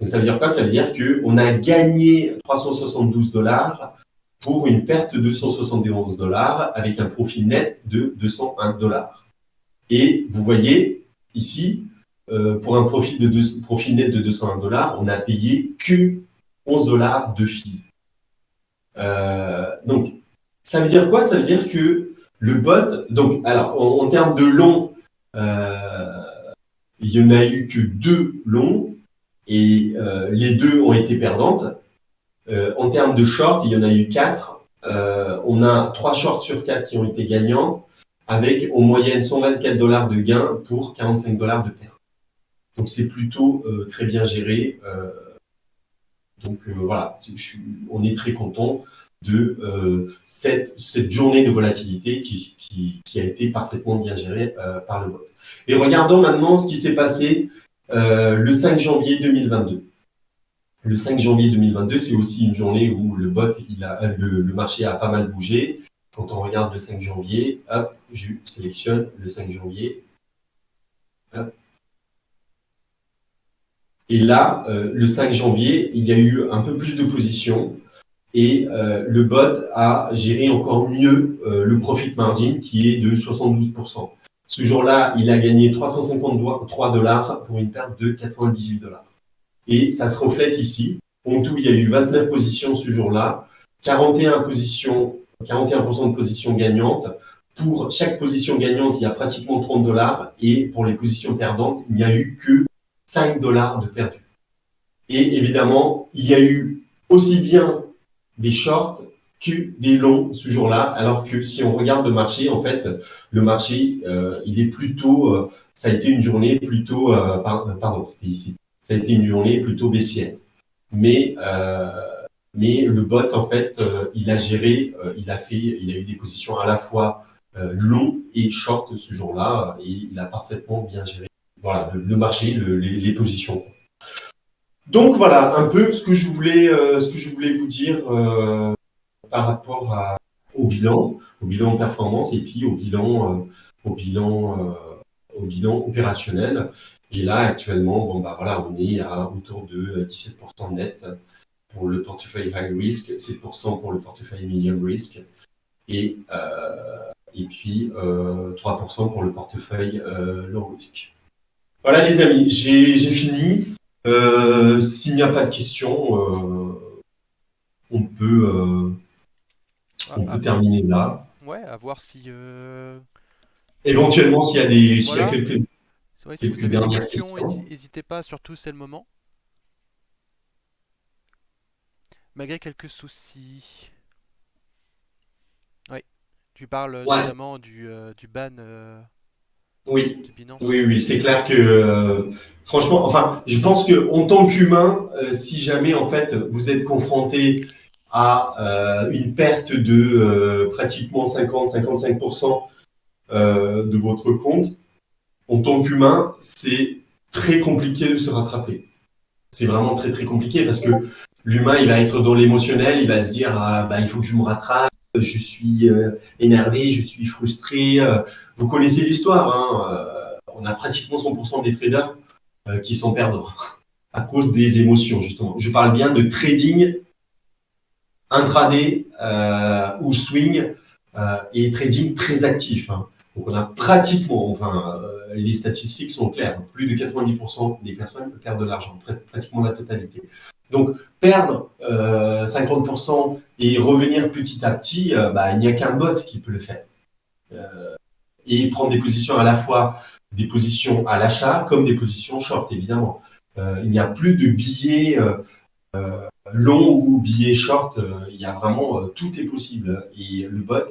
Donc ça veut dire quoi? Ça veut dire qu'on a gagné $372 pour une perte de $171 avec un profit net de $201. Et vous voyez ici, pour un profit net de $201, on a payé que $11 de fees. Donc, ça veut dire quoi? Ça veut dire que le bot, donc, alors, en termes de long, il n'y en a eu que 2 longs et les 2 ont été perdantes. En termes de short, il y en a eu 4. On a 3 shorts sur 4 qui ont été gagnantes, avec en moyenne $124 de gain pour $45 de perte. Donc c'est plutôt très bien géré. Donc voilà, on est très content de cette journée de volatilité qui a été parfaitement bien gérée par le bot. Et regardons maintenant ce qui s'est passé le 5 janvier 2022. Le 5 janvier 2022, c'est aussi une journée où le marché a pas mal bougé. Quand on regarde le 5 janvier, hop, je sélectionne le 5 janvier. Hop. Et là, le 5 janvier, il y a eu un peu plus de positions et le bot a géré encore mieux le profit margin qui est de 72%. Ce jour-là, il a gagné $353 pour une perte de $98. Et ça se reflète ici. En tout, il y a eu 29 positions ce jour-là, 41% de positions gagnantes. Pour chaque position gagnante, il y a pratiquement $30. Et pour les positions perdantes, il n'y a eu que $5 de perdu. Et évidemment, il y a eu aussi bien des shorts que des longs ce jour-là. Alors que si on regarde le marché, en fait, le marché, il est plutôt, ça a été une journée plutôt, pardon, c'était ici. Ça a été une journée plutôt baissière. Mais le bot, en fait, il a géré, il a eu des positions à la fois long et short ce jour-là, et il a parfaitement bien géré le marché, les positions. Donc voilà un peu ce que je voulais vous dire par rapport au bilan performance et puis au bilan opérationnel. Et là, actuellement, on est autour de 17% net pour le portefeuille high risk, 7% pour le portefeuille medium risk et puis 3% pour le portefeuille low risk. Voilà les amis, j'ai fini. S'il n'y a pas de questions, on peut terminer là. Ouais, à voir si... Éventuellement, s'il y a quelques si vous avez des dernières questions, questions. n'hésitez pas, surtout c'est le moment. Malgré quelques soucis. Oui, tu parles notamment du ban Oui, de Binance. oui, c'est clair que franchement, enfin, je pense que en tant qu'humain, si jamais en fait vous êtes confronté à une perte de pratiquement 50-55% de votre compte, en tant qu'humain, c'est très compliqué de se rattraper. c'est vraiment très très compliqué parce que l'humain, il va être dans l'émotionnel, il va se dire il faut que je me rattrape, je suis énervé, je suis frustré. Vous connaissez l'histoire, hein, on a pratiquement 100% des traders qui sont perdants à cause des émotions, justement. Je parle bien de trading intraday ou swing et trading très actif. Hein. Donc on a pratiquement, les statistiques sont claires, plus de 90% des personnes perdent de l'argent, pratiquement la totalité. Donc perdre 50% et revenir petit à petit, il n'y a qu'un bot qui peut le faire. Et prendre des positions à la fois des positions à l'achat comme des positions short, évidemment. Il n'y a plus de billets long ou billets short, il y a vraiment, tout est possible. Et le bot,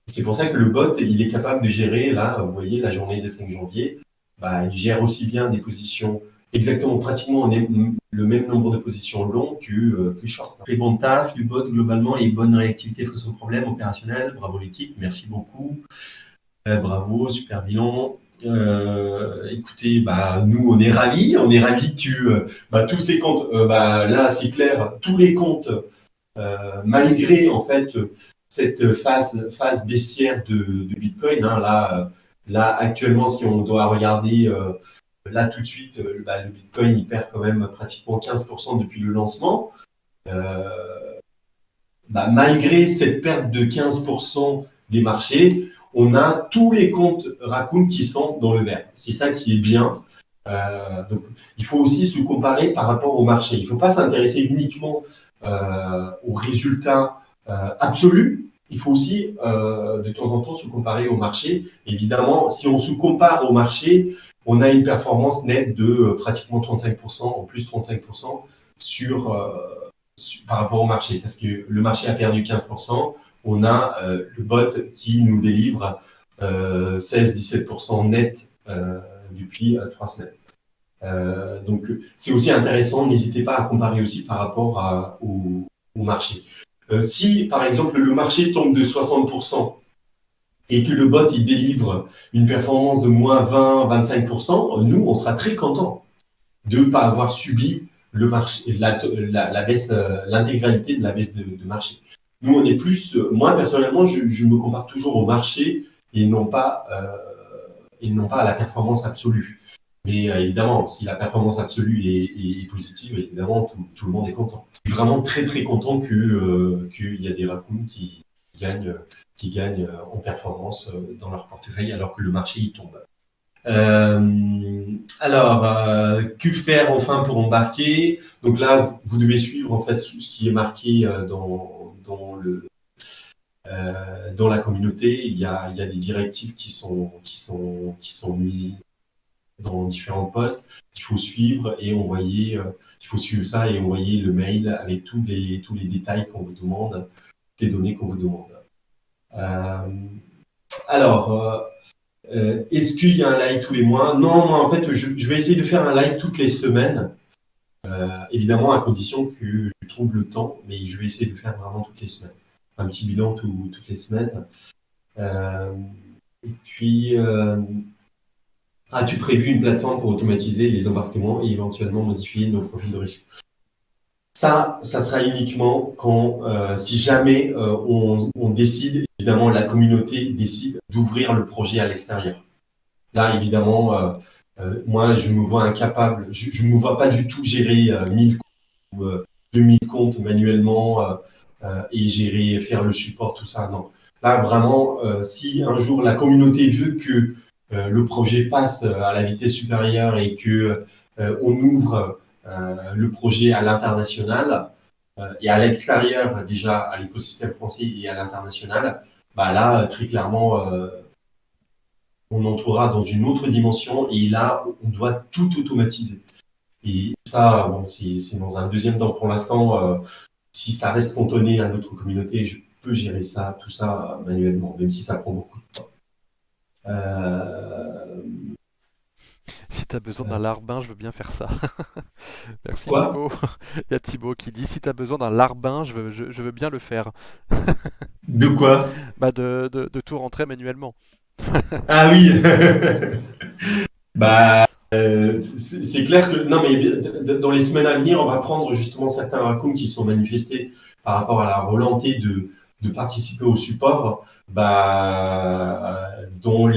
c'est pour ça que le bot, il est capable de gérer, là, vous voyez, la journée des 5 janvier, il gère aussi bien des positions exactement, pratiquement le même nombre de positions long que short. Très bon taf du bot globalement et bonne réactivité face aux problèmes opérationnels. Bravo l'équipe, merci beaucoup. Bravo, super bilan. Écoutez, nous on est ravis que tous ces comptes, là c'est clair, tous les comptes, malgré en fait cette phase baissière de Bitcoin, hein, là actuellement si on doit regarder là tout de suite, le Bitcoin il perd quand même pratiquement 15% depuis le lancement. Malgré cette perte de 15% des marchés, on a tous les comptes Raccoon qui sont dans le vert. C'est ça qui est bien. Donc, il faut aussi se comparer par rapport au marché. Il ne faut pas s'intéresser uniquement aux résultats absolus. Il faut aussi, de temps en temps, se comparer au marché. Évidemment, si on se compare au marché, on a une performance nette de pratiquement 35%, en plus 35% par rapport au marché. Parce que le marché a perdu 15%. On a le bot qui nous délivre 16-17% net depuis 3 semaines. Donc, c'est aussi intéressant. N'hésitez pas à comparer aussi par rapport au marché. Si, par exemple, le marché tombe de 60% et que le bot il délivre une performance de moins 20-25%, nous, on sera très contents de ne pas avoir subi le marché, la baisse, l'intégralité de la baisse de marché. Nous, on est plus, moi personnellement, je me compare toujours au marché et non pas à la performance absolue. Mais évidemment, si la performance absolue est positive, évidemment, tout le monde est content. Je suis vraiment très très content qu'il y a des raccoons qui gagnent en performance dans leur portefeuille alors que le marché y tombe. Alors, que faire enfin pour embarquer? Donc là, vous devez suivre en fait ce qui est marqué dans la communauté. Il y a des directives qui sont mises dans différents posts qu'il faut suivre et envoyer. Il faut suivre ça et envoyer le mail avec tous les détails qu'on vous demande, les données qu'on vous demande. Est-ce qu'il y a un live tous les mois? Non, moi en fait, je vais essayer de faire un live toutes les semaines. Évidemment, à condition que je trouve le temps, mais je vais essayer de faire vraiment toutes les semaines. Un petit bilan toutes les semaines. Et puis, as-tu prévu une plateforme pour automatiser les embarquements et éventuellement modifier nos profils de risque? Ça sera uniquement quand, si jamais on décide, évidemment, la communauté décide d'ouvrir le projet à l'extérieur. Là, évidemment, moi, je me vois incapable, je ne me vois pas du tout gérer 1000 comptes ou 2000 comptes manuellement et faire le support, tout ça. Non. Là, vraiment, si un jour la communauté veut que le projet passe à la vitesse supérieure et qu'on ouvre le projet à l'international et à l'extérieur déjà à l'écosystème français et à l'international, là, très clairement, on entrera dans une autre dimension et là, on doit tout automatiser. Et ça, c'est dans un deuxième temps. Pour l'instant, si ça reste cantonné à notre communauté, je peux gérer ça, tout ça manuellement, même si ça prend beaucoup de temps. Si tu as besoin d'un larbin, je veux bien faire ça. Merci Quoi? Thibaut. Il y a Thibaut qui dit si tu as besoin d'un larbin, je veux bien le faire. De quoi? De tout rentrer manuellement. Ah oui. C'est clair que non, mais dans les semaines à venir, on va prendre justement certains raccoons qui sont manifestés par rapport à la volonté de participer au support, dont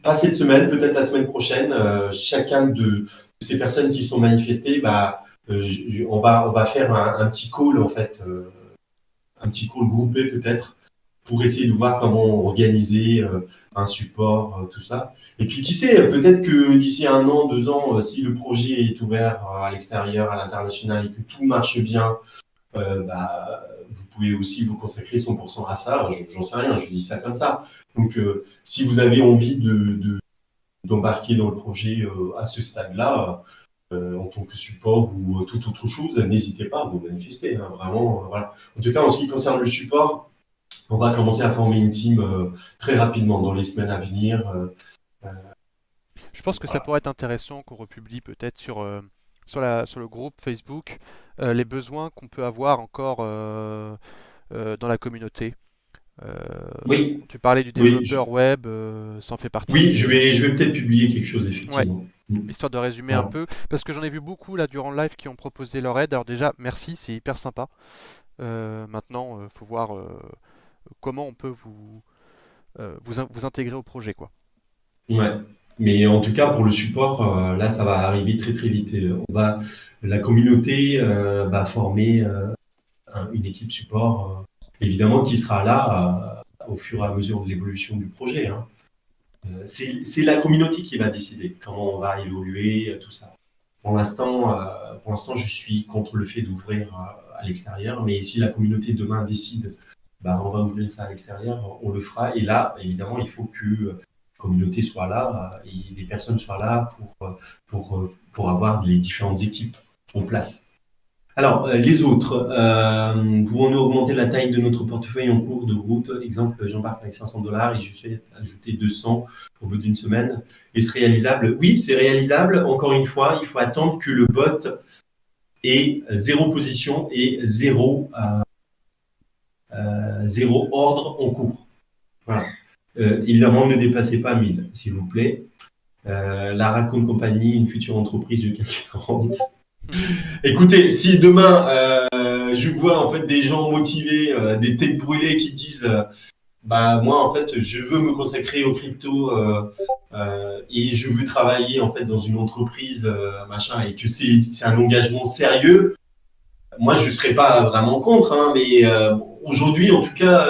pas cette semaine, peut-être la semaine prochaine, chacun de ces personnes qui sont manifestées, on va faire un petit call en fait, un petit call groupé peut-être pour essayer de voir comment organiser un support, tout ça. Et puis, qui sait, peut-être que d'ici 1 an, 2 ans, si le projet est ouvert à l'extérieur, à l'international et que tout marche bien, vous pouvez aussi vous consacrer 100% à ça. J'en sais rien, je dis ça comme ça. Donc, si vous avez envie d'embarquer dans le projet à ce stade-là, en tant que support ou toute autre chose, n'hésitez pas à vous manifester. Hein, vraiment, voilà. En tout cas, en ce qui concerne le support, on va commencer à former une team très rapidement dans les semaines à venir. Je pense que ça pourrait être intéressant qu'on republie peut-être sur le groupe Facebook les besoins qu'on peut avoir encore dans la communauté. Oui, Tu parlais du oui, développeur web, ça en fait partie. oui, je vais peut-être publier quelque chose, Ouais, effectivement. histoire de résumer un Voilà. peu, parce que j'en ai vu beaucoup là durant le live qui ont proposé leur aide. Alors déjà, merci, c'est hyper sympa. Maintenant, faut voir comment on peut vous intégrer au projet, quoi. Ouais. Mais en tout cas, pour le support, là, ça va arriver très très vite. Et, la communauté va former une équipe support, évidemment, qui sera là au fur et à mesure de l'évolution du projet. Hein. C'est la communauté qui va décider comment on va évoluer, tout ça. Pour l'instant, je suis contre le fait d'ouvrir à l'extérieur, mais si la communauté demain décide, on va ouvrir ça à l'extérieur, on le fera. Et là, évidemment, il faut que la communauté soit là et des personnes soient là pour avoir les différentes équipes en place. Alors, les autres, pouvons-nous augmenter la taille de notre portefeuille en cours de route? Exemple, j'embarque avec 500 $ et je souhaite ajouter 200 au bout d'une semaine. Est-ce réalisable? Oui, c'est réalisable. Encore une fois, il faut attendre que le bot ait 0 position et 0 ordre en cours. Voilà. Évidemment, ne dépassez pas 1000, s'il vous plaît. La Raccoon Company, une future entreprise du CAC 40. Écoutez, si demain je vois en fait des gens motivés, des têtes brûlées qui disent moi en fait je veux me consacrer aux crypto et je veux travailler en fait dans une entreprise machin et que c'est un engagement sérieux, moi je serais pas vraiment contre, hein, mais aujourd'hui en tout cas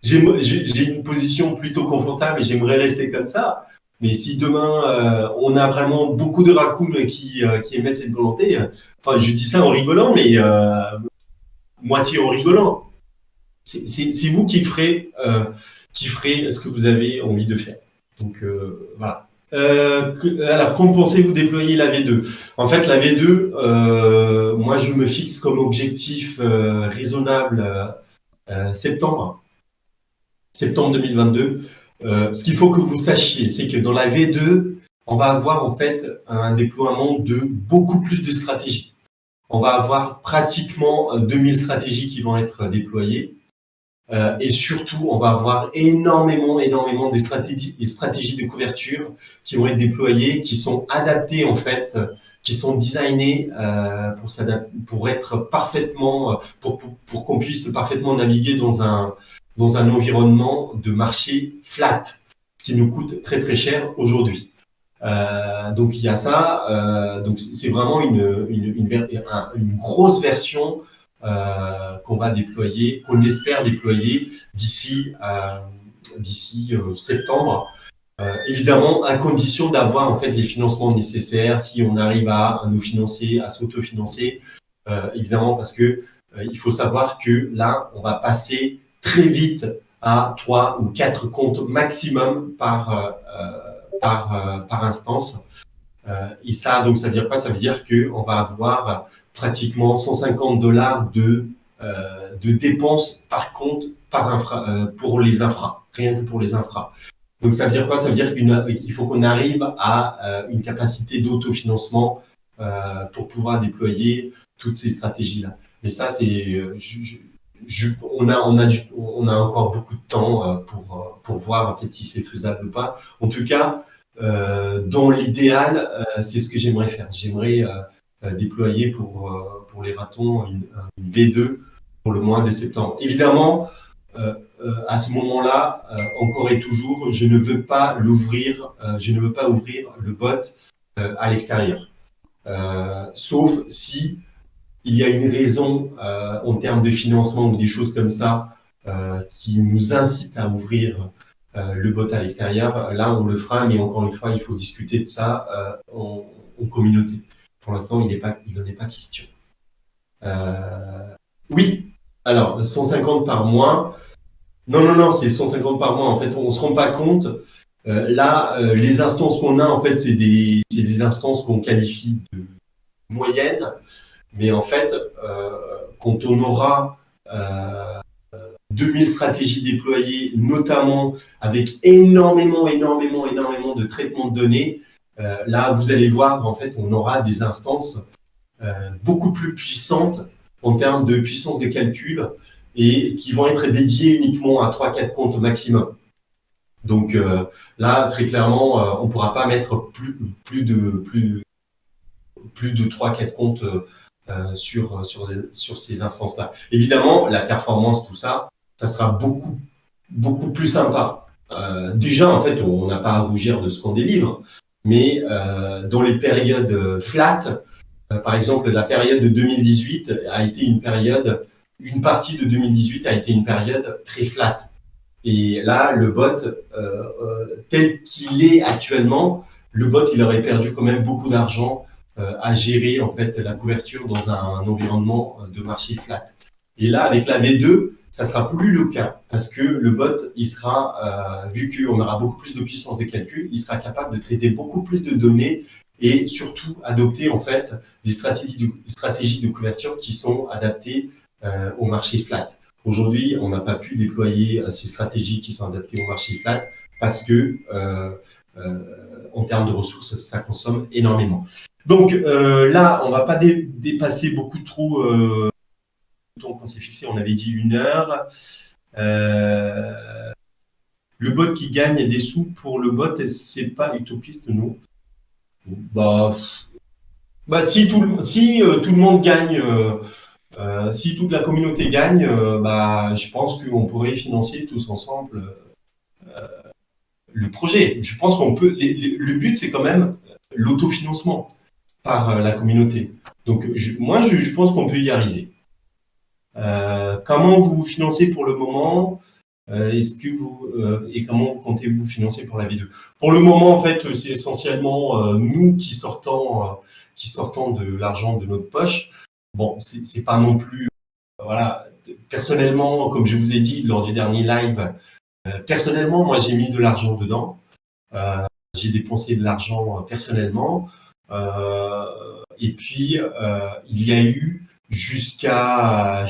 j'ai une position plutôt confortable et j'aimerais rester comme ça. Mais si demain, on a vraiment beaucoup de raccoons qui émettent cette volonté, enfin, je dis ça en rigolant, mais moitié en rigolant. C'est vous qui ferez ce que vous avez envie de faire. Donc, voilà. Alors, comment pensez-vous déployer la V2? En fait, la V2, moi, je me fixe comme objectif raisonnable septembre 2022. Ce qu'il faut que vous sachiez, c'est que dans la V2, on va avoir en fait un déploiement de beaucoup plus de stratégies. On va avoir pratiquement 2000 stratégies qui vont être déployées. Et surtout, on va avoir énormément de stratégies de couverture qui vont être déployées, qui sont adaptées en fait, qui sont designées pour être parfaitement, pour qu'on puisse parfaitement naviguer dans un environnement de marché flat, ce qui nous coûte très très cher aujourd'hui. Donc il y a ça. Donc c'est vraiment une grosse version qu'on va déployer, qu'on espère déployer d'ici septembre. Évidemment, à condition d'avoir en fait les financements nécessaires, si on arrive à nous financer, à s'autofinancer, évidemment, parce que il faut savoir que là, on va passer très vite à 3 ou 4 comptes maximum par instance. Et ça, donc, ça veut dire quoi? Ça veut dire qu'on va avoir pratiquement 150 $ de dépenses par compte pour les infras, rien que pour les infras. Donc, ça veut dire quoi? Ça veut dire qu'il faut qu'on arrive à une capacité d'autofinancement pour pouvoir déployer toutes ces stratégies-là. Mais ça, c'est, on a encore beaucoup de temps pour voir en fait si c'est faisable ou pas. En tout cas, dans l'idéal, c'est ce que j'aimerais faire. J'aimerais déployer pour les ratons une V2 pour le mois de septembre. Évidemment, à ce moment-là, encore et toujours, je ne veux pas l'ouvrir, je ne veux pas ouvrir le bot à l'extérieur. Sauf si il y a une raison en termes de financement ou des choses comme ça qui nous incitent à ouvrir le bot à l'extérieur. Là, on le fera, mais encore une fois, il faut discuter de ça en communauté. Pour l'instant, il n'en est pas question. Oui, alors 150 par mois. Non, c'est 150 par mois. En fait, on ne se rend pas compte. Là, les instances qu'on a, en fait, c'est des instances qu'on qualifie de moyennes. Mais en fait, quand on aura 2000 stratégies déployées, notamment avec énormément de traitement de données, là, vous allez voir, en fait, on aura des instances beaucoup plus puissantes en termes de puissance de calcul et qui vont être dédiées uniquement à 3-4 comptes maximum. Donc là, très clairement, on ne pourra pas mettre plus de 3-4 comptes sur ces instances-là. Évidemment, la performance, tout ça, ça sera beaucoup plus sympa. Déjà, en fait, on n'a pas à rougir de ce qu'on délivre, mais dans les périodes flat, par exemple, la période de 2018 a été une partie de 2018 a été une période très flat. Et là, le bot, tel qu'il est actuellement, le bot, il aurait perdu quand même beaucoup d'argent à gérer en fait la couverture dans un environnement de marché flat. Et là, avec la V2, ça sera plus le cas parce que le bot, il sera, vu qu'on aura beaucoup plus de puissance de calcul, il sera capable de traiter beaucoup plus de données et surtout adopter en fait des stratégies de couverture qui sont adaptées au marché flat. Aujourd'hui, on n'a pas pu déployer ces stratégies qui sont adaptées au marché flat parce que en termes de ressources, ça consomme énormément. Donc là, on ne va pas dépasser beaucoup trop le temps qu'on s'est fixé. On avait dit 1 heure. Le bot qui gagne des sous pour le bot, c'est pas utopiste, non? Si tout le monde gagne, si toute la communauté gagne, je pense qu'on pourrait financer tous ensemble le projet. Je pense qu'on peut. Le but, c'est quand même l'autofinancement par la communauté. Donc, moi, je pense qu'on peut y arriver. Comment vous vous financez pour le moment? Et comment vous comptez vous financer pour la V2? Pour le moment, en fait, c'est essentiellement nous qui sortons de l'argent de notre poche. Bon, c'est pas non plus, voilà. Personnellement, comme je vous ai dit lors du dernier live, personnellement, moi, j'ai mis de l'argent dedans. J'ai dépensé de l'argent personnellement. Et puis, il y a eu jusqu'à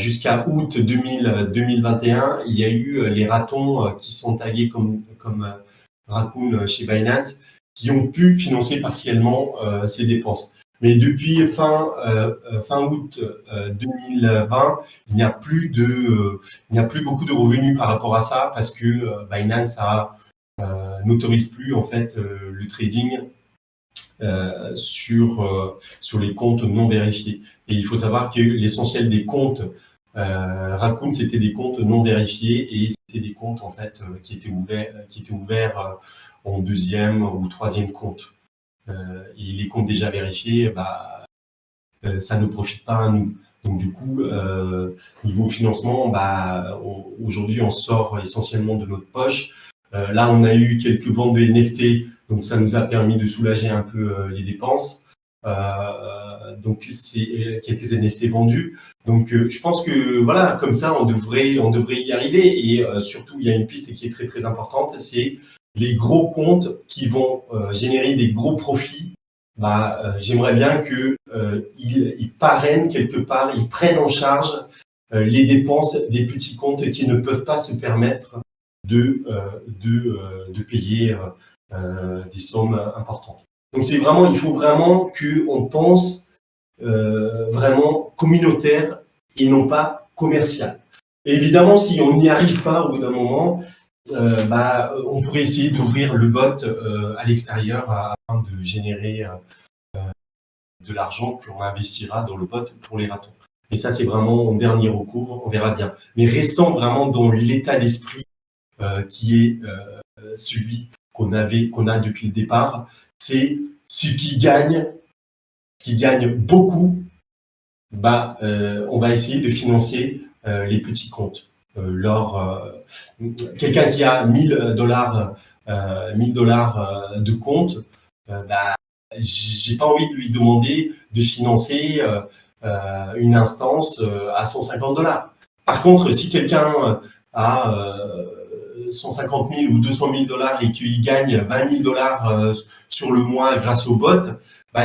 août 2021, il y a eu les ratons qui sont tagués comme Raccoon chez Binance, qui ont pu financer partiellement ces dépenses. Mais depuis fin août 2020, il n'y a plus beaucoup de revenus par rapport à ça parce que Binance n'autorise plus en fait le trading sur les comptes non vérifiés. Et il faut savoir que l'essentiel des comptes Raccoon, c'était des comptes non vérifiés et c'était des comptes en fait qui étaient ouverts en deuxième ou troisième compte. Et les comptes déjà vérifiés, ça ne profite pas à nous. Donc du coup, niveau financement, aujourd'hui on sort essentiellement de notre poche. Là, on a eu quelques ventes de NFT, donc ça nous a permis de soulager un peu les dépenses. Donc c'est quelques NFT vendus. Donc je pense que voilà, comme ça, on devrait y arriver. Et surtout, il y a une piste qui est très très importante, c'est les gros comptes qui vont générer des gros profits. J'aimerais bien qu'ils parrainent quelque part, ils prennent en charge les dépenses des petits comptes qui ne peuvent pas se permettre de payer des sommes importantes. Donc il faut vraiment qu'on pense vraiment communautaire et non pas commercial. Et évidemment, si on n'y arrive pas au bout d'un moment, on pourrait essayer d'ouvrir le bot à l'extérieur afin de générer de l'argent qu'on investira dans le bot pour les ratons. Et ça, c'est vraiment en dernier recours, on verra bien. Mais restons vraiment dans l'état d'esprit qui est celui qu'on a depuis le départ. C'est ce qui gagne beaucoup, on va essayer de financer les petits comptes. Quelqu'un qui a $1000 de compte, j'ai pas envie de lui demander de financer une instance à $150. Par contre, si quelqu'un a 150 000 ou 200 000 $, et qu'il gagne 20 000 $ sur le mois grâce au bot,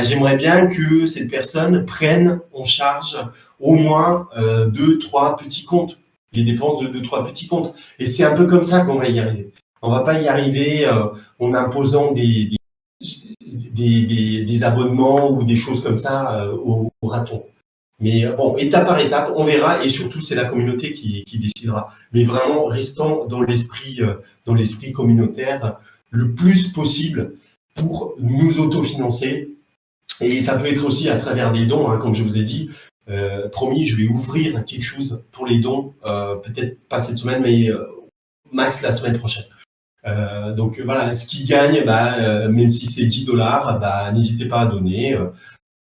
j'aimerais bien que cette personne prenne en charge au moins 2-3 petits comptes, les dépenses de 2-3 petits comptes. Et c'est un peu comme ça qu'on va y arriver. On ne va pas y arriver en imposant des abonnements ou des choses comme ça aux ratons. Mais bon, étape par étape, on verra, et surtout, c'est la communauté qui décidera. Mais vraiment, restons dans l'esprit communautaire le plus possible pour nous autofinancer. Et ça peut être aussi à travers des dons, hein, comme je vous ai dit. Promis, je vais ouvrir quelque chose pour les dons, peut-être pas cette semaine, mais max la semaine prochaine. Donc voilà, ce qui gagne, même si c'est $10, n'hésitez pas à donner.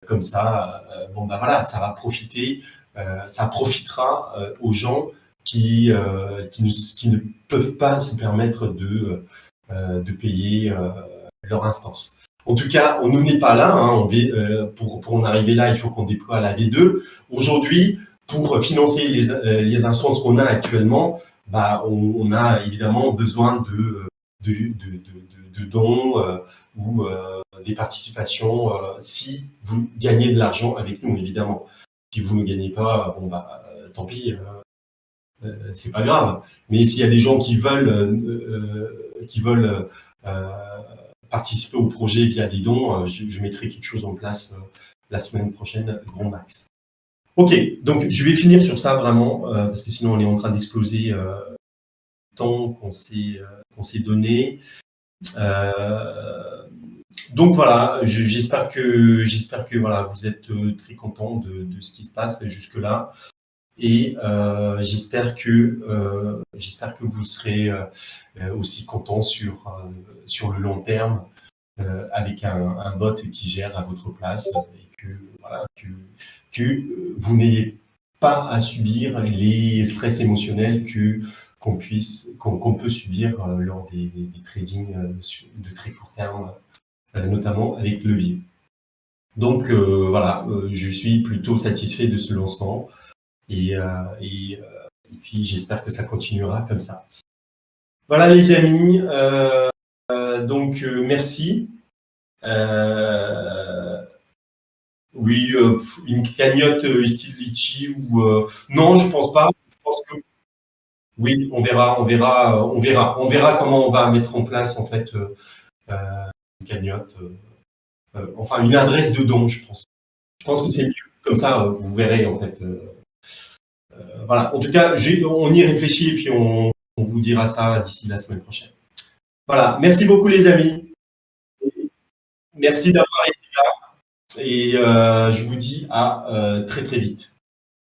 Comme ça, voilà, ça va profiter, ça profitera aux gens qui ne peuvent pas se permettre de payer leur instance. En tout cas, on n'en est pas là. Hein, pour en arriver là, il faut qu'on déploie la V2. Aujourd'hui, pour financer les instances qu'on a actuellement, on a évidemment besoin de dons ou des participations si vous gagnez de l'argent avec nous, évidemment. Si vous ne gagnez pas, tant pis, c'est pas grave. Mais s'il y a des gens qui veulent participer au projet via des dons, je mettrai quelque chose en place la semaine prochaine, grand max. Ok, donc je vais finir sur ça vraiment, parce que sinon on est en train d'exploser le temps qu'on s'est donné. Donc voilà, j'espère que voilà, vous êtes très contents de ce qui se passe jusque-là, et j'espère que vous serez aussi contents sur le long terme avec un bot qui gère à votre place, et que vous n'ayez pas à subir les stress émotionnels qu'on peut subir lors des tradings de très court terme, notamment avec levier. Donc voilà, je suis plutôt satisfait de ce lancement, et puis j'espère que ça continuera comme ça. Voilà les amis, donc merci. Oui, une cagnotte style litchi ou non, je pense pas. Je pense que oui, on verra comment on va mettre en place en fait une cagnotte. Enfin, une adresse de don, je pense. Je pense que c'est mieux. Comme ça, vous verrez, en fait. Voilà. En tout cas, on y réfléchit, et puis on vous dira ça d'ici la semaine prochaine. Voilà. Merci beaucoup, les amis. Merci d'avoir été là. Et je vous dis à très, très vite.